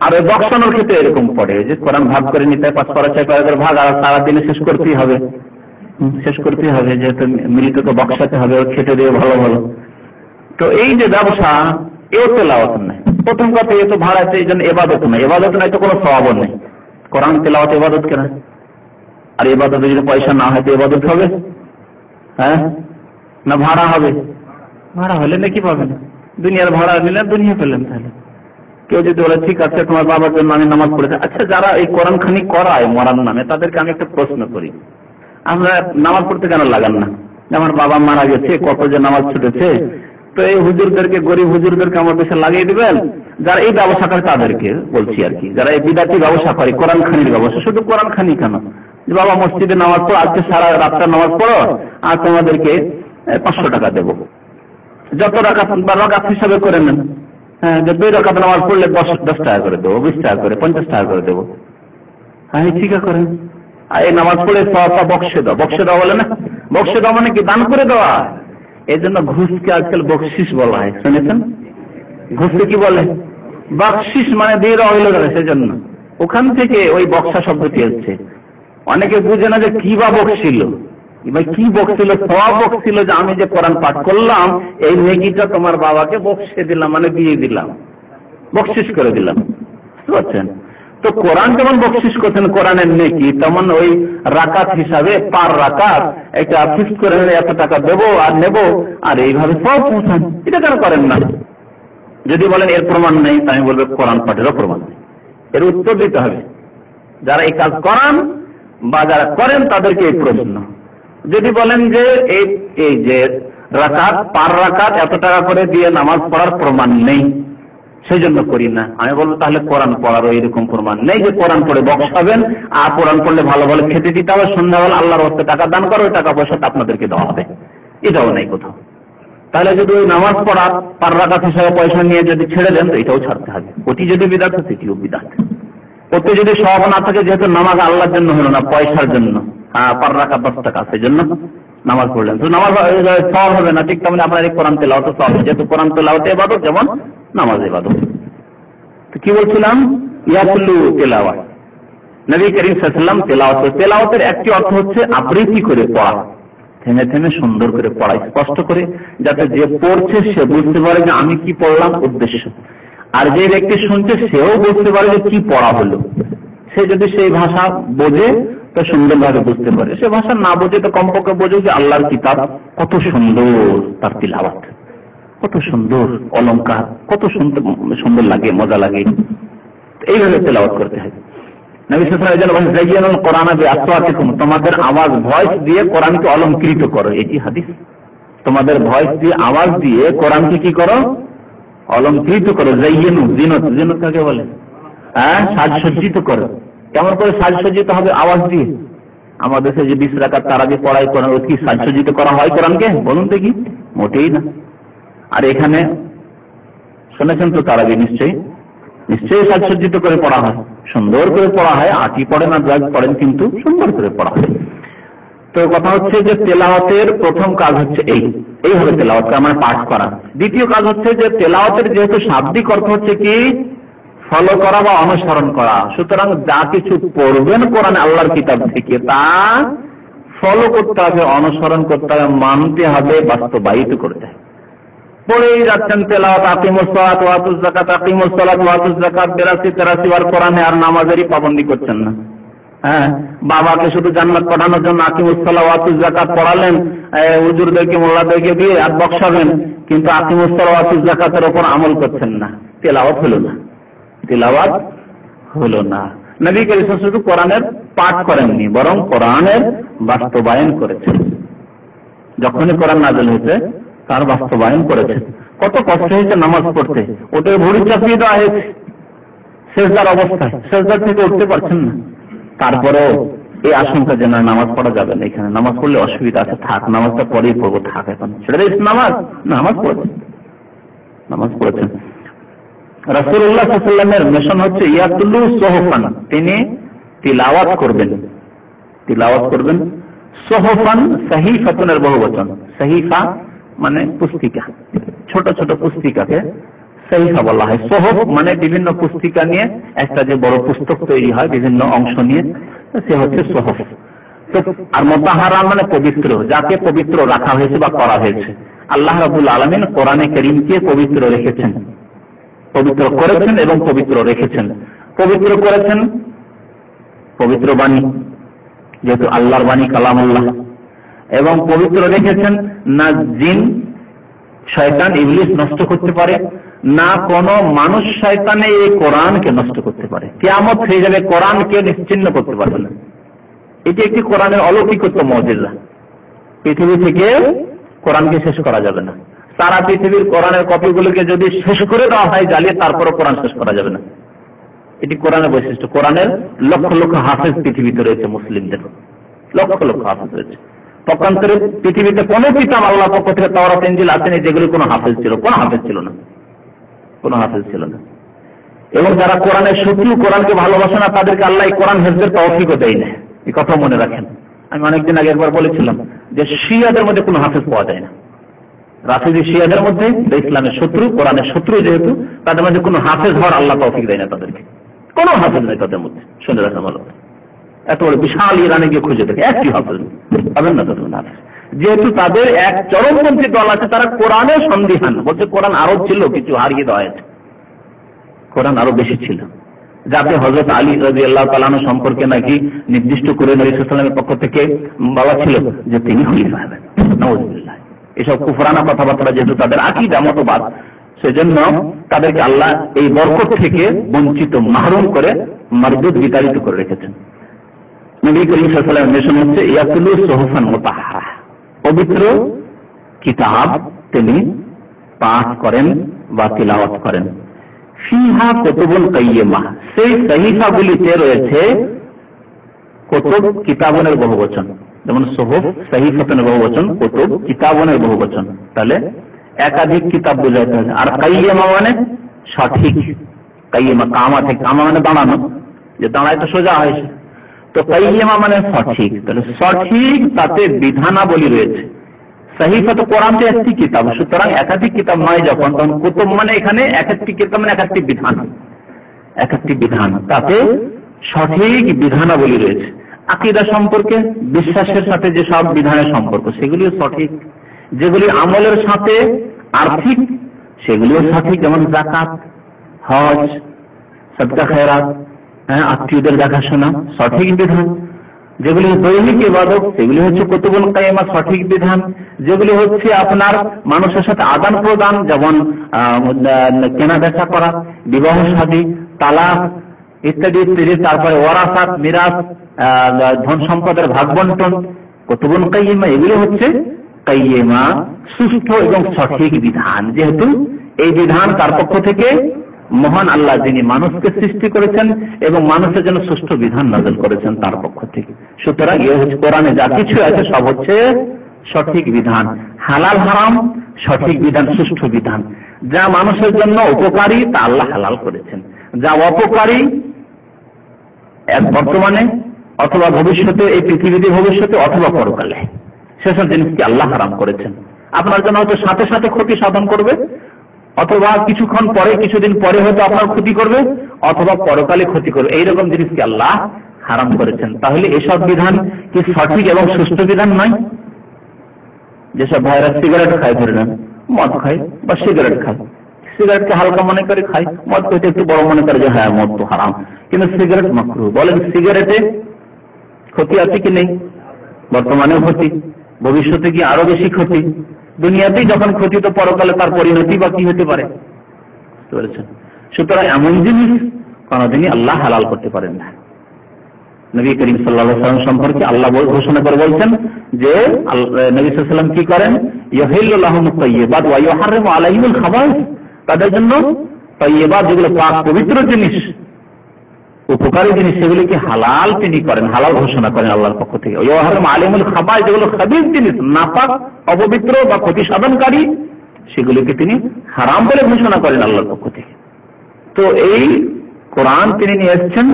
আর ওই বক্সানোর ক্ষেত্রে এরকম পড়ে যে কোরআন ভাগ করে নিতে হয়, 5 পারা 6 পারা করে ভাগ, আর সারা দিনে শেষ করতেই হবে, যেহেতু মৃতকে বক্সাতে হবে, খেতে দিয়ে ভালো ভালো। তো এই যে ব্যবসা, এও তেলাওয়াত নাই। প্রথম কথা, এ তো ভাড়াতে, এই জন্য ইবাদত নাই, ইবাদত নাই তো কোনো সওয়াবও নেই। কোরআন তেলাওয়াত ইবাদত কেন? আর ইবাদতে যদি পয়সা না হয় তো ইবাদত হবে? হ্যাঁ, না ভাড়া হবে? ভাড়া হলে নাকি পাবেন, দুনিয়ার ভাড়া নিলেন, দুনিয়া পেলেন। তাহলে কেউ যদি বলে ঠিক আছে তোমার বাবার জন্য আমি নামাজ পড়েছি, আচ্ছা যারা এই কোরআন খানি করায় মরার নামে, তাদেরকে আমি একটা প্রশ্ন করি, আমরা নামাজ পড়তে কেন লাগান না? আমার বাবা মারা গেছে, কত যে নামাজ ছুটেছে, তো এই হুজুরদেরকে, গরিব হুজুরদেরকে আমার দেশে লাগিয়ে দিবেন। যারা এই ব্যবসা করে তাদেরকে বলছি আর কি, যারা এই বিদাতি ব্যবসা করে, কোরআন খানির ব্যবসা। শুধু কোরআন খানি কেন, যে বাবা মসজিদে নামাজ পড়ো, আজকে সারা রাতটা নামাজ পড়ো, আর তোমাদেরকে 500 টাকা দেবো, যত রাকাত বা রাকাত হিসাবে করে নেন। হ্যাঁ, যে 2 রাকাত নামাজ পড়লে 10 টাকা করে দেবো, 20 টাকা করে, 50 টাকা করে দেবো। হ্যাঁ, ঠিক করেন। আর এই নামাজ পড়ে সওয়াবটা বক্সে দাও, বক্সে দাও বলে না, বক্সে দাও মানে কি? দান করে দেওয়া। এই জন্য ঘুষকে আজকাল বকশিস বলা হয়, শুনেছেন? ঘুষকে কি বলে? বকশিস, মানে দিয়ে দেওয়া হইল, সেজন্য ওখান থেকে ওই বক্সা শব্দটি এসেছে। অনেকে বুঝে না যে কি বা বকশিল, ভাই কি বকছিল? সওয়াব বকছিল, যে আমি যে কোরআন পাঠ করলাম, এই নেকিটা তোমার বাবাকে বকশে দিলাম, মানে দিয়ে দিলাম, বকশিস করে দিলাম, বুঝতে পারছেন? তো কোরআন যেমন বকশিস করছেন কোরআনের নেকি, তেমন ওই রাকাত হিসাবে পার রাকাত একটা ফিক্স করে এত টাকা দেবো আর নেবো, আর এইভাবে সব পৌঁছান। এটা কেন করেন না? যদি বলেন এর প্রমাণ নেই, তাই আমি বলবো কোরআন পাঠেরও প্রমাণ নেই। এর উত্তর দিতে হবে যারা এই কাজ করান বা যারা করেন তাদেরকে এই প্রশ্ন। যদি বলেন যে এই যে রাকাত পার রাকাত এত টাকা করে দিয়ে নামাজ পড়ার প্রমাণ নেই, সেই জন্য করি না, আমি বলবো তাহলে কোরআন পড়ারও এরকম প্রমাণ নেই যে কোরআন পড়ে বক্সাবেন, আর কোরআন পড়লে ভালো ভালো খেতে দিতে হবে, সন্ধ্যাবেলা আল্লাহর রাস্তে টাকা দান করো, ওই টাকা পয়সা আপনাদেরকে দেওয়া হবে, এটাও নেই কোথাও। তাহলে যদি ওই নামাজ পড়া পার রাকাত হিসাবে পয়সা নিয়ে যদি ছেড়ে দেন, তো এটাও ছাড়তে হবে। ওটি যদি বিদাত, সেটিও বিদাত। ওতে যদি সওয়াব না থাকে, যেহেতু নামাজ আল্লাহর জন্য হলো না, পয়সার জন্য, পার রাকাত 10 টাকা, সেই জন্য নামাজ পড়লেন, তো নামাজ সওয়াব হবে না। ঠিক তেমনি আপনার এই কোরআন তেলাওয়াত সওয়াব, যেহেতু কোরআন তেলাওয়াত ইবাদত, যেমন নামাজ ইবাদত। তো কি বলছিলাম? ইয়াতুলু তেলাওয়াত, নবী করিম সাল্লাল্লাহু আলাইহি ওয়াসাল্লাম তেলাওয়াত। তেলাওয়াতের একটি অর্থ হচ্ছে আবৃত্তি করে পড়া, থেমে থেমে সুন্দর করে পড়া, স্পষ্ট করে, যাতে যে পড়ছে সে বুঝতে পারে যে আমি কি পড়লাম, উদ্দেশ্য। আর যে ব্যক্তি শুনছে সেও বুঝতে পারে যে কি পড়া হলো। সে যদি সেই ভাষা বোঝে তো সুন্দরভাবে বুঝতে পারে, সে ভাষা না বোঝে তো কমপক্ষে বোঝে যে আল্লাহর কিতাব কত সুন্দর, তার তিলাওয়াত কত সুন্দর, অলংকার কত সুন্দর লাগে, মজা লাগে। এইভাবে তেলাওয়াত করতে হবে। নবী সাল্লাল্লাহু আলাইহি ওয়াসাল্লাম বলেন, যায়্যানুল কোরআনা বিআসওয়াতিকুম, তোমাদের আওয়াজ ভয়েস দিয়ে কোরআনকে অলংকৃত করো। এটি হাদিস। তোমাদের ভয়েস দিয়ে, আওয়াজ দিয়ে কোরআনকে কি করো? অলংকৃত করো। যায়্যানু, জিনত, জিনত কাকে বলে? হ্যাঁ, সাজসজ্জিত করো। কেমন করে সাজসজ্জিত হবে? আওয়াজ দিয়ে। আমাদের দেশে যে 20 রাকাত তারাবি পড়াই কোরআন, কি সাজসজ্জিত করা হয় কোরআনকে? বলুন দেখি, মোটেই না। আর এখানে শুনেছেন তো তারাবি নিশ্চয়ই সাজসজ্জিত করে পড়া হয়, সুন্দর করে পড়া হয়। আটি পড়েন আর জাগ পড়েন, কিন্তু সুন্দর করে পড়া হয়। তো কথা হচ্ছে যে তেলাওয়াতের প্রথম কাজ হচ্ছে এইভাবে তেলাওয়াতকে আমার পাঠ করা। দ্বিতীয় কাজ হচ্ছে যে তেলাওয়াতের যেহেতু শাব্দিক অর্থ হচ্ছে কি ফলো করা বা অনুসরণ করা, সুতরাং যা কিছু পড়বেন কোরআন আল্লাহর কিতাব থেকে তা ফলো করতে হবে, অনুসরণ করতে হবে, মানতে হবে, বাস্তবায়িত করতে হবে। পড়েই যাচ্ছেন তেলাওয়াত, আকিমুস সালাত ওয়া আতুজ যাকাত, আকিমুস সালাত ওয়া আতুজ যাকাত 82-83 বার কোরআনে, আর নামাজেরই পাবন্দি করছেন না। হ্যাঁ, বাবাকে শুধু জান্নাত পাঠানোর জন্য আকিমুস সালাত ওয়া আতুজ যাকাত পড়ালেন, হুজুরদেরকে মোল্লাদেরকে দিয়ে আর বক্সাবেন, কিন্তু আকিমুস সালাত ওয়া আতুজ যাকাতের উপর আমল করছেন না। তেলাওয়াত হলো না। নবী করিম শুধু কোরআনের পাঠ করেননি, বরং কোরআনের বাস্তবায়ন করেছেন। যখনই কোরআন নাযিল হয়েছে তার বাস্তবায়ন করেছেন। কত কষ্ট হয়েছে নামাজ পড়তে, ওটা ভুঁড়ি চাপিয়ে দেওয়া হয়েছে সেজদার অবস্থায়, সেজদার থেকে উঠতে পারছেন না। তারপরেও এই আশঙ্কা যে না, নামাজ পড়া যাবে না, এখানে নামাজ পড়লে অসুবিধা আছে, থাক নামাজটা পরেই পড়বো, থাক এখন ছেড়ে দিস নামাজ পড়েছেন। রাসূলুল্লাহ সাল্লাল্লাহু আলাইহি ওয়াসাল্লামের মিশন হচ্ছে ইয়াতুলু সুহুফান, তিনি তিলাওয়াত করবেন। সুহুফান সাহিফাতুনের বহুবচন, সাহিফা মানে পুস্তিকা, ছোট ছোট পুস্তিকাকে সাহিফা বলা হয়। সুহুফ মানে বিভিন্ন পুস্তিকা নিয়ে একটা যে বড় পুস্তক তৈরি হয় বিভিন্ন অংশ নিয়ে, সে হচ্ছে সুহুফ। তো আর মুতাহহারা মানে পবিত্র, যাকে পবিত্র রাখা হয়েছে বা করা হয়েছে। আল্লাহ রাব্বুল আলামিন কোরআনে কারীমকে পবিত্র রেখেছেন, পবিত্র করেছেন এবং পবিত্র রেখেছেন। পবিত্র করেছেন পবিত্র বাণী, যেহেতু আল্লাহর বাণী কালামুল্লাহ, এবং পবিত্র রেখেছেন না জিন শয়তান ইবলিস নষ্ট করতে পারে, না কোন মানুষ শয়তানে এই কোরআনকে নষ্ট করতে পারে। কিয়ামত হয়ে যাবে, কোরআনকে নিশ্চিহ্ন করতে পারবে না। এটি একটি কোরআনের অলৌকিকত্ব মুজিজা। পৃথিবী থেকে কোরআনকে শেষ করা যাবে না। সারা পৃথিবীর কোরআনের কপিগুলোকে যদি শেষ করে দেওয়া হয় জ্বালিয়ে, তারপরও কোরআন শেষ করা যাবে না। এটি কোরআনের বৈশিষ্ট্য। কোরআনের লক্ষ লক্ষ হাফেজ পৃথিবীতে রয়েছে, মুসলিমদের লক্ষ লক্ষ হাফেজ রয়েছে। পক্ষান্তরে পৃথিবীতে কোন কিতাব আল্লাহ পক্ষ থেকে তাওরাত ইনজিল আসেনি যেগুলি কোনো হাফেজ ছিল না। এবং যারা কোরআনের শত্রু, কোরআনকে ভালোবাসে না, তাদেরকে আল্লাহ কোরআন হেফজের তৌফিকও দেয় না। এই কথা মনে রাখেন। আমি অনেকদিন আগে একবার বলেছিলাম যে শিয়াদের মধ্যে কোনো হাফেজ পাওয়া যায় না। রাফিজি শিয়াদের মধ্যে ইসলামের শত্রু, কোরআনের শত্রু, যেহেতু তাদের মধ্যে কোনো হাফেজ হওয়ার আল্লাহ তৌফিক দেয় না তাদেরকে। কোনো হাফেজ নেই তাদের মধ্যে। শুনে রাখা ভালো, এত বড় বিশাল ইরানে গিয়ে খুঁজে দেখে একটি হাফেজ পাবেন না তাদের হাফেজ। যেহেতু তাদের এক চরমপন্থী দল আছে, তারা কোরআনের সন্দিহান, বলছে কোরআন আরো ছিল, কিছু হারিয়ে দেওয়া হয়েছে, কোরআন আরো বেশি ছিল। যাতে হযরত আলী রাদিয়াল্লাহু তাআলা আনহু সম্পর্কে নাকি নির্দিষ্ট করে নবী সাল্লাল্লাহু আলাইহি ওয়াসাল্লামের পক্ষ থেকে বলা ছিল যে তিনি খলিফা হবেন। নাউযুবিল্লাহ। এসব কুফরানা কথাবার্তা যেহেতু তাদের আকীদা মতবাদ, সেজন্য তাদেরকে আল্লাহ এই বরকত থেকে বঞ্চিত, মাহরুম করে, মারদুদ, বিতাড়িত করে রেখেছেন। নবী করিম সাল্লাল্লাহু আলাইহি ওয়াসাল্লামের মিশন হচ্ছে ইয়াতুলু সুহুফান মুতাহহারা, পবিত্র কিতাব তিনি পাঠ করেন বা তিলাওয়াত করেন। ফিহা কুতুবুল কাইয়্যিমা, সেই সাহিফাগুলিতে রয়েছে কুতুব, কিতাবনের বহুবচন। যেমন সুহুফ সাহিফাতুনের বহুবচন, কুতুব কিতাবনের বহুবচন, তাহলে একাধিক কিতাব বোঝাতে হবে। আর কাইয়্যিমা মানে সঠিক, কাইয়্যিমা কামা থেকে, কামা মানে দাঁড়ানো, যে দাঁড়ায় তো সোজা হয়েছে, তো কাইয়্যিমা মানে সঠিক, তাহলে সঠিক, তাতে বিধানাবলী রয়েছে। সাহিফা তো কোরআন তো একটি কিতাব, সুতরাং একাধিক কিতাব নয় যখন, তখন কুতুব মানে এখানে এক একটি কিতাব মানে এক একটি বিধান, তাতে সঠিক বিধানাবলী রয়েছে। আকীদা সম্পর্কে, বিশ্বাসের সাথে যে সব বিধানের সম্পর্ক, সেগুলিও সঠিক। যেগুলি আমলের সাথে আর্থিক, সেগুলিও সঠিক, যেমন যাকাত, হজ, সাদকা খেরাত, আত্মীয়দের দেখাশোনা, সঠিক বিধান। যেগুলি দৈনিক ইবাদত, সেগুলি হচ্ছে কুতুবুল কাইয়্যিমা, সঠিক বিধান। যেগুলি হচ্ছে আপনার মানুষের সাথে আদান প্রদান, যেমন কেনা বেচা করা, বিবাহ শাদী, তালাক ইত্যাদি ইত্যাদি, তারপরে ওয়ারাসাত, মিরাস, ধন সম্পদের ভাগ বন্টন, কুতুবুল কাইয়্যিমা, এগুলো হচ্ছে কাইয়্যিমা, সুষ্ঠু এবং সঠিক বিধান। যেহেতু এই বিধান তার পক্ষ থেকে মহান আল্লাহ, যিনি মানুষকে সৃষ্টি করেছেন এবং মানুষের জন্য সুষ্ঠু বিধান নাযিল করেছেন তার পক্ষ থেকে। সুতরাং এ হচ্ছে কোরআনে যা কিছু আছে সব হচ্ছে সঠিক বিধান। হালাল হারাম সঠিক বিধান, সুষ্ঠু বিধান। যা মানুষের জন্য উপকারী তা আল্লাহ হালাল করেছেন, যা অপকারী এক বর্তমানে অথবা ভবিষ্যতে, এই পৃথিবীতে ভবিষ্যতে অথবা পরকালে, সেসব জিনিসকে আল্লাহ হারাম করেছেন। আপনার জন্য হয়তো সাথে সাথে ক্ষতি সাধন করবে, অথবা কিছুক্ষণ পরে, কিছুদিন পরে হয়তো আপনার ক্ষতি করবে, অথবা পরকালে ক্ষতি করবে, এইরকম জিনিসকে আল্লাহ হারাম করেছেন। তাহলে এসব বিধান কি সঠিক এবং সুষ্ঠু বিধান নয়? যেসব ভাইরা সিগারেট খায়, ধরে নেন মদ খায় বা সিগারেট খায়, সিগারেটকে হালকা মনে করে খায়, মদ খেতে একটু বড় মনে করে যে হ্যাঁ মদ তো হারাম, কিন্তু সিগারেট মাকরুহ। বলেন সিগারেটে ক্ষতি আছে কি নেই? বর্তমানেও ক্ষতি, ভবিষ্যতে কি আরো বেশি ক্ষতি। দুনিয়াতেই যখন ক্ষতি, তো পরকালে তার পরিণতি বা কি হতে পারে, বুঝতে পেরেছেন? সুতরাং এমন জিনিস কোনদিনই আল্লাহ হালাল করতে পারেন না। নবী করিম সাল্লাল্লাহু আলাইহি ওয়াসাল্লাম সম্পর্কে আল্লাহ ঘোষণা করে বলছেন যে নবী সাল্লাল্লাহু আলাইহি ওয়াসাল্লাম কি করেন? ইয়াহিল্লু লাহুমুত তাইয়্যিবাত ওয়া ইউহাররিমু আলাইহিমুল খাবাইস। তাদের জন্য তাইয়্যিবাত, যেগুলো পাক পবিত্র জিনিস, উপকারী জিনিস, সেগুলিকে হালাল তিনি করেন, হালাল ঘোষণা করেন আল্লাহর পক্ষ থেকে। ইউহাররিমু আলাইহিমুল খাবাইস, যেগুলো খাবিস জিনিস, নাপাক, অপবিত্র বা ক্ষতি সাধনকারী, সেগুলিকে তিনি হারাম বলে ঘোষণা করেন আল্লাহর পক্ষ থেকে। তো এই কোরআন তিনি নিয়ে এসেছেন,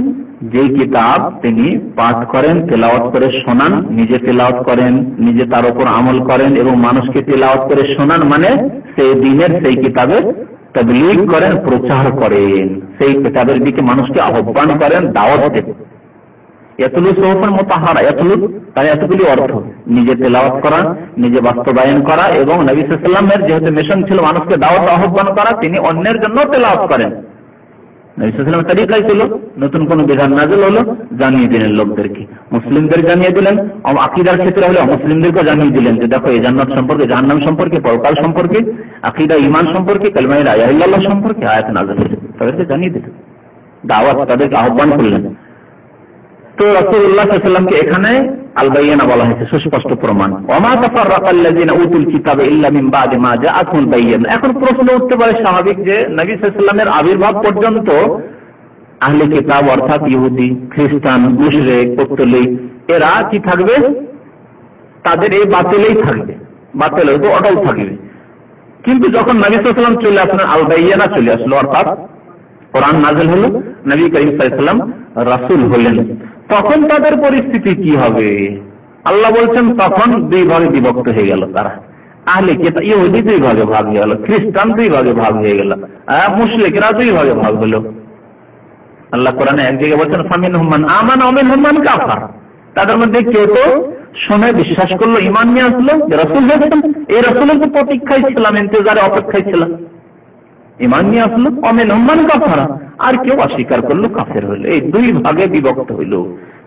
যে কিতাব তিনি পাঠ করেন, তেলাওয়াত করে শোনান, নিজে তেলাওয়াত করেন, নিজে তার উপর আমল করেন এবং মানুষকে তেলাওয়াত করে শোনান, মানে সেই দিনের সেই কিতাবের তাবলীগ করেন, প্রচার করেন, সেই কিতাবের দিকে মানুষকে আহ্বান করেন, দাওয়াত দেন। ইয়াতলু সুহুফান মুতাহহারা, ইয়াতলু তার এতগুলি অর্থ, নিজে তেলাওয়াত করা, নিজে বাস্তবায়ন করা, এবং নবী সাল্লাল্লাহু আলাইহি ওয়াসাল্লামের যেহেতু মিশন ছিল মানুষকে দাওয়াত আহ্বান করা, তিনি অন্যের জন্য তেলাওয়াত করেন। নবী সাল্লাল্লাহু আলাইহি ওয়াসাল্লামের তরিকাই ছিল, নতুন কোন বিধান নাযিল হলো জানিয়ে দিলেন লোকদেরকে, মুসলিমদের জানিয়ে দিলেন, আকীদার ক্ষেত্রে হলে মুসলিমদেরকে জানিয়ে দিলেন যে দেখো এই জান্নাত সম্পর্কে, জাহান্নাম সম্পর্কে, পরকাল সম্পর্কে, আকীদা ঈমান সম্পর্কে, কালিমা লা ইলাহা ইল্লাল্লাহ সম্পর্কে আয়াত নাযিল হয়েছে, তাদেরকে জানিয়ে দিলেন, দাওয়াত, তাদেরকে আহ্বান করলেন। তো রাসূলুল্লাহ সাল্লাল্লাহু আলাইহি ওয়াসাল্লামকে এখানে আল বাইয়িনা বলা হয়েছে, সুস্পষ্ট প্রমাণ। ওয়ামা তাফাররাকাল্লাযিনা উতুল কিতাবা ইল্লা মিন বাদি মা জাআতুহুল বাইয়িনা। এখন প্রশ্ন উঠতে পারে স্বাভাবিক যে নবী সাল্লাল্লাহু আলাইহি ওয়াসাল্লামের আবির্ভাব পর্যন্ত আহলে কিতাব অর্থাৎ ইহুদি, খ্রিস্টান, মুশরিক, পৌত্তলিক এরা কি থাকবে? তাদের এই বাতিলেই থাকবে, বাতিলে তো অটল থাকবে। কিন্তু যখন নবী সাল্লাল্লাহু আলাইহি ওয়াসাল্লাম চলে আসলেন, আল বাইয়িনা চলে আসলো, অর্থাৎ কোরআন নাযিল হলো, নবী করিম সাল্লাল্লাহু আলাইহি ওয়াসাল্লাম রাসূল হলেন, তখন তাদের পরিস্থিতি কি হবে? আল্লাহ বলছেন তখন দুই ভাগে বিভক্ত হয়ে গেল তারা। আহলে কিতাব ইহুদি দুই ভাগে ভাগ হয়ে গেল, খ্রিস্টান দুই ভাগে ভাগ হয়ে গেল, মুশরিকরা দুই ভাগে ভাগ হলো। আল্লাহ কোরআনে এক জায়গায় বলছেন ফামিনহুম মান আমানা ওয়া মিনহুম মান কাফার। তাদের মধ্যে কেউ তো শুনে বিশ্বাস করলো, ঈমান নিয়ে আসলো, যে রাসূল হয়েছেন, এই রাসূলের তো প্রতীক্ষায় ছিলাম, ইন্তজারে অপেক্ষায় ছিলাম, ঈমান নিয়ে আসলো। ওয়া মিনহুম মান কাফার, আর কেউ অস্বীকার করলো, কাফের হলো। এই দুই ভাগে বিভক্ত হইল।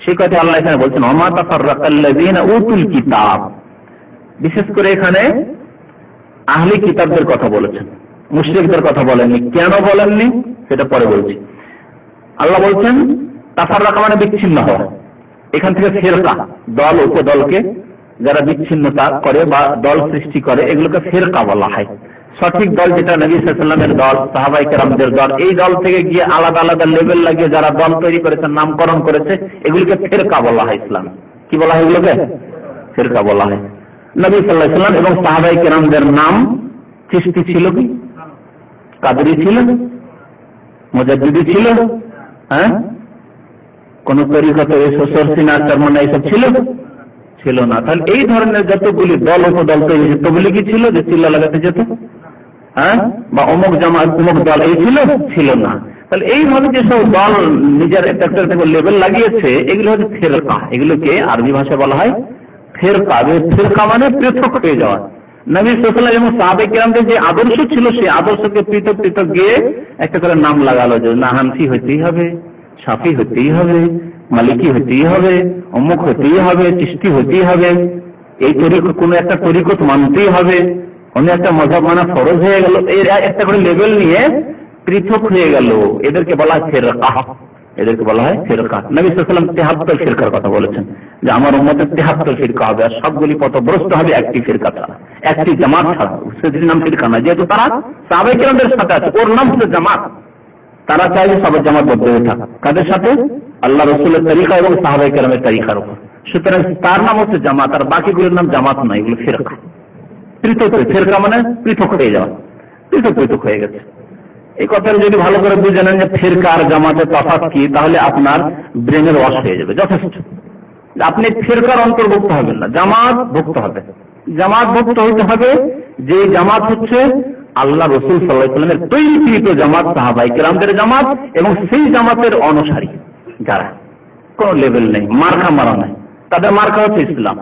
সেই কথা আল্লাহ এখানে বলছেন ওমা তাফাররাকাল্লাযিনা উতুল কিতাব। বিশেষ করে এখানে আহলে কিতাবদের কথা বলেছেন, মুশরিকদের কথা বলেননি। কেন বলেননি সেটা পরে বলছি। আল্লাহ বলছেন তাফাররাকা মানে বিচ্ছিন্ন হওয়া। এখান থেকে ফিরকা, দল উপদলকে যারা বিচ্ছিন্নতা করে বা দল সৃষ্টি করে, এগুলোকে ফিরকা বলা হয়। সঠিক দল যেটা নবী সাল্লাল্লাহু আলাইহি ওয়াসাল্লামের দল, সাহাবায়ে কেরামদের দল, এই দল থেকে গিয়ে আলাদা আলাদা লেভেল লাগিয়ে যারা দল তৈরি করেছে, নামকরণ করেছে, এগুলিকে ফিরকা বলা হয়। ইসলাম কি বলা হয়? এগুলোকে ফিরকা বলা হয়। নবী সাল্লাল্লাহু আলাইহি ওয়াসাল্লাম এবং সাহাবায়ে কেরামদের নাম চিশতি ছিল কি? কাদরি ছিল? মুজাদ্দিদি ছিল? হ্যাঁ, কোন তরিকতে সরসিনা চরমনা এসব ছিল? ছিল না। তাহলে এই ধরনের যতগুলি দল উপদল তৈরি হয়েছে, তবলি কি ছিল যে চিল্লা লাগাতে যেত? হ্যাঁ, বা অমুক জামাত অমুক দল এই ছিল? ছিল না। তাহলে এইভাবে যেসব দল নিজের একটা লেভেল লাগিয়েছে, এগুলো হচ্ছে ফিরকা। এগুলোকে আরবি ভাষায় বলা হয় ফিরকা। ফিরকা মানে পৃথক হয়ে যাওয়া। নবী সাল্লাল্লাহু আলাইহি ওয়াসাল্লাম এবং সাহাবায়ে কেরামদের যে আদর্শ ছিল, সেই আদর্শকে পৃথক পৃথক গিয়ে একটা করে নাম লাগালো, যে না হানফি হইতেই হবে, শাফি হইতেই হবে, মালিকি হইতেই হবে, অমুক হইতেই হবে, চিশতি হইতেই হবে, এই তরিকত কোন একটা তরিকত মানতেই হবে, অন্য একটা মাযহাব মানা ফরজ হয়ে গেল। এর একটা করে লেভেল নিয়ে পৃথক হয়ে গেল। এদেরকে বলা হয় ফিরকা, এদেরকে বলা হয় ফিরকা। নবী সাল্লাল্লাহু আলাইহি ওয়াসাল্লাম 73 ফিরকার কথা বলেছেন, যে আমার উম্মতের 73 ফিরকা হবে, আর সবগুলি পথভ্রষ্ট হবে একটি ফিরকা ছাড়া, একটি জামাত ছাড়া। সেটির নাম ফিরকা না, যেহেতু তারা সাহাবায়ে কেরামদের সাথে আছে, ওর নাম হচ্ছে জামাত। তারা চাইলে সবার জামাতবদ্ধ হয়ে থাকা কাদের সাথে? আল্লাহ রাসূলের তরিকা এবং সাহাবায়ে কেরামের তরিকার উপর। সুতরাং তার নাম হচ্ছে জামাত, আর বাকিগুলোর নাম জামাত নয়, এগুলো ফিরকা। পৃথক, ফিরকা মানে পৃথক হয়ে যাওয়া, পৃথক পৃথক হয়ে গেছে। এই কথাটা যদি ভালো করে বুঝে নেন যে ফিরকা আর জামাতের তফাৎ কি, তাহলে আপনার ব্রেনের ওয়াশ হয়ে যাবে যথেষ্ট। আপনি ফিরকার অন্তর্ভুক্ত হবেন না, জামাত ভুক্ত হবে। জামাত ভুক্ত হইতে হবে যে জামাত হচ্ছে আল্লাহ রসুল সাল্লাল্লাহু আলাইহি ওয়াসাল্লামের তৈরিকৃত জামাত, সাহাবায়ে কেরামদের জামাত, এবং সেই জামাতের অনুসারী যারা, কোন লেভেল নেই, মার্কা মারা নাই, তাদের মার্কা হচ্ছে ইসলাম,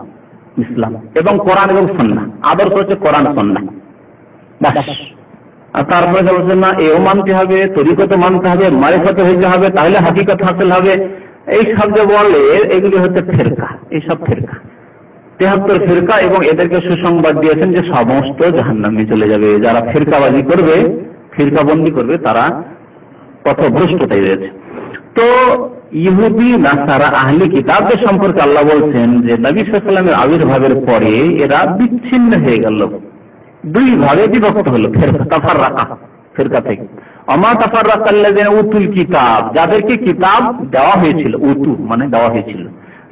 ইসলাম এবং কোরআন এবং সুন্নাহ, আদর্শ হচ্ছে কোরআন সুন্নাহ, ব্যাস। আর তারপরে বলছেন না এও মানতে হবে, তরিকত মানতে হবে, মারিফত হইতে হবে, তাহলে হাকিকত হাসিল হবে। এই সব যে বলে এগুলি হচ্ছে ফিরকা, এইসব ফিরকা 73 ফিরকা, এবং এদেরকে সুসংবাদ দিয়েছেন যে সমস্ত জাহান্নামে চলে যাবে। যারা ফিরকাবাজি করবে, ফিরকাবন্দি করবে, তারা পথভ্রষ্টতায় রয়েছে। তো ইহুদি নাসারা আহলি কিতাবদের সম্পর্কে আল্লাহ বলছেন যে নবী সাল্লাল্লাহু আলাইহি ওয়াসাল্লামের আবির্ভাবের পরে এরা বিচ্ছিন্ন হয়ে গেল, দুই ভাগে বিভক্ত হলো, ফিরকা তাফাররাকা, ফিরকা থেকে। আমা তাফাররাকা আল্লাযিনা উতুল কিতাব, যাদেরকে কিতাব দেওয়া হয়েছিল, উতু মানে দেওয়া হয়েছিল,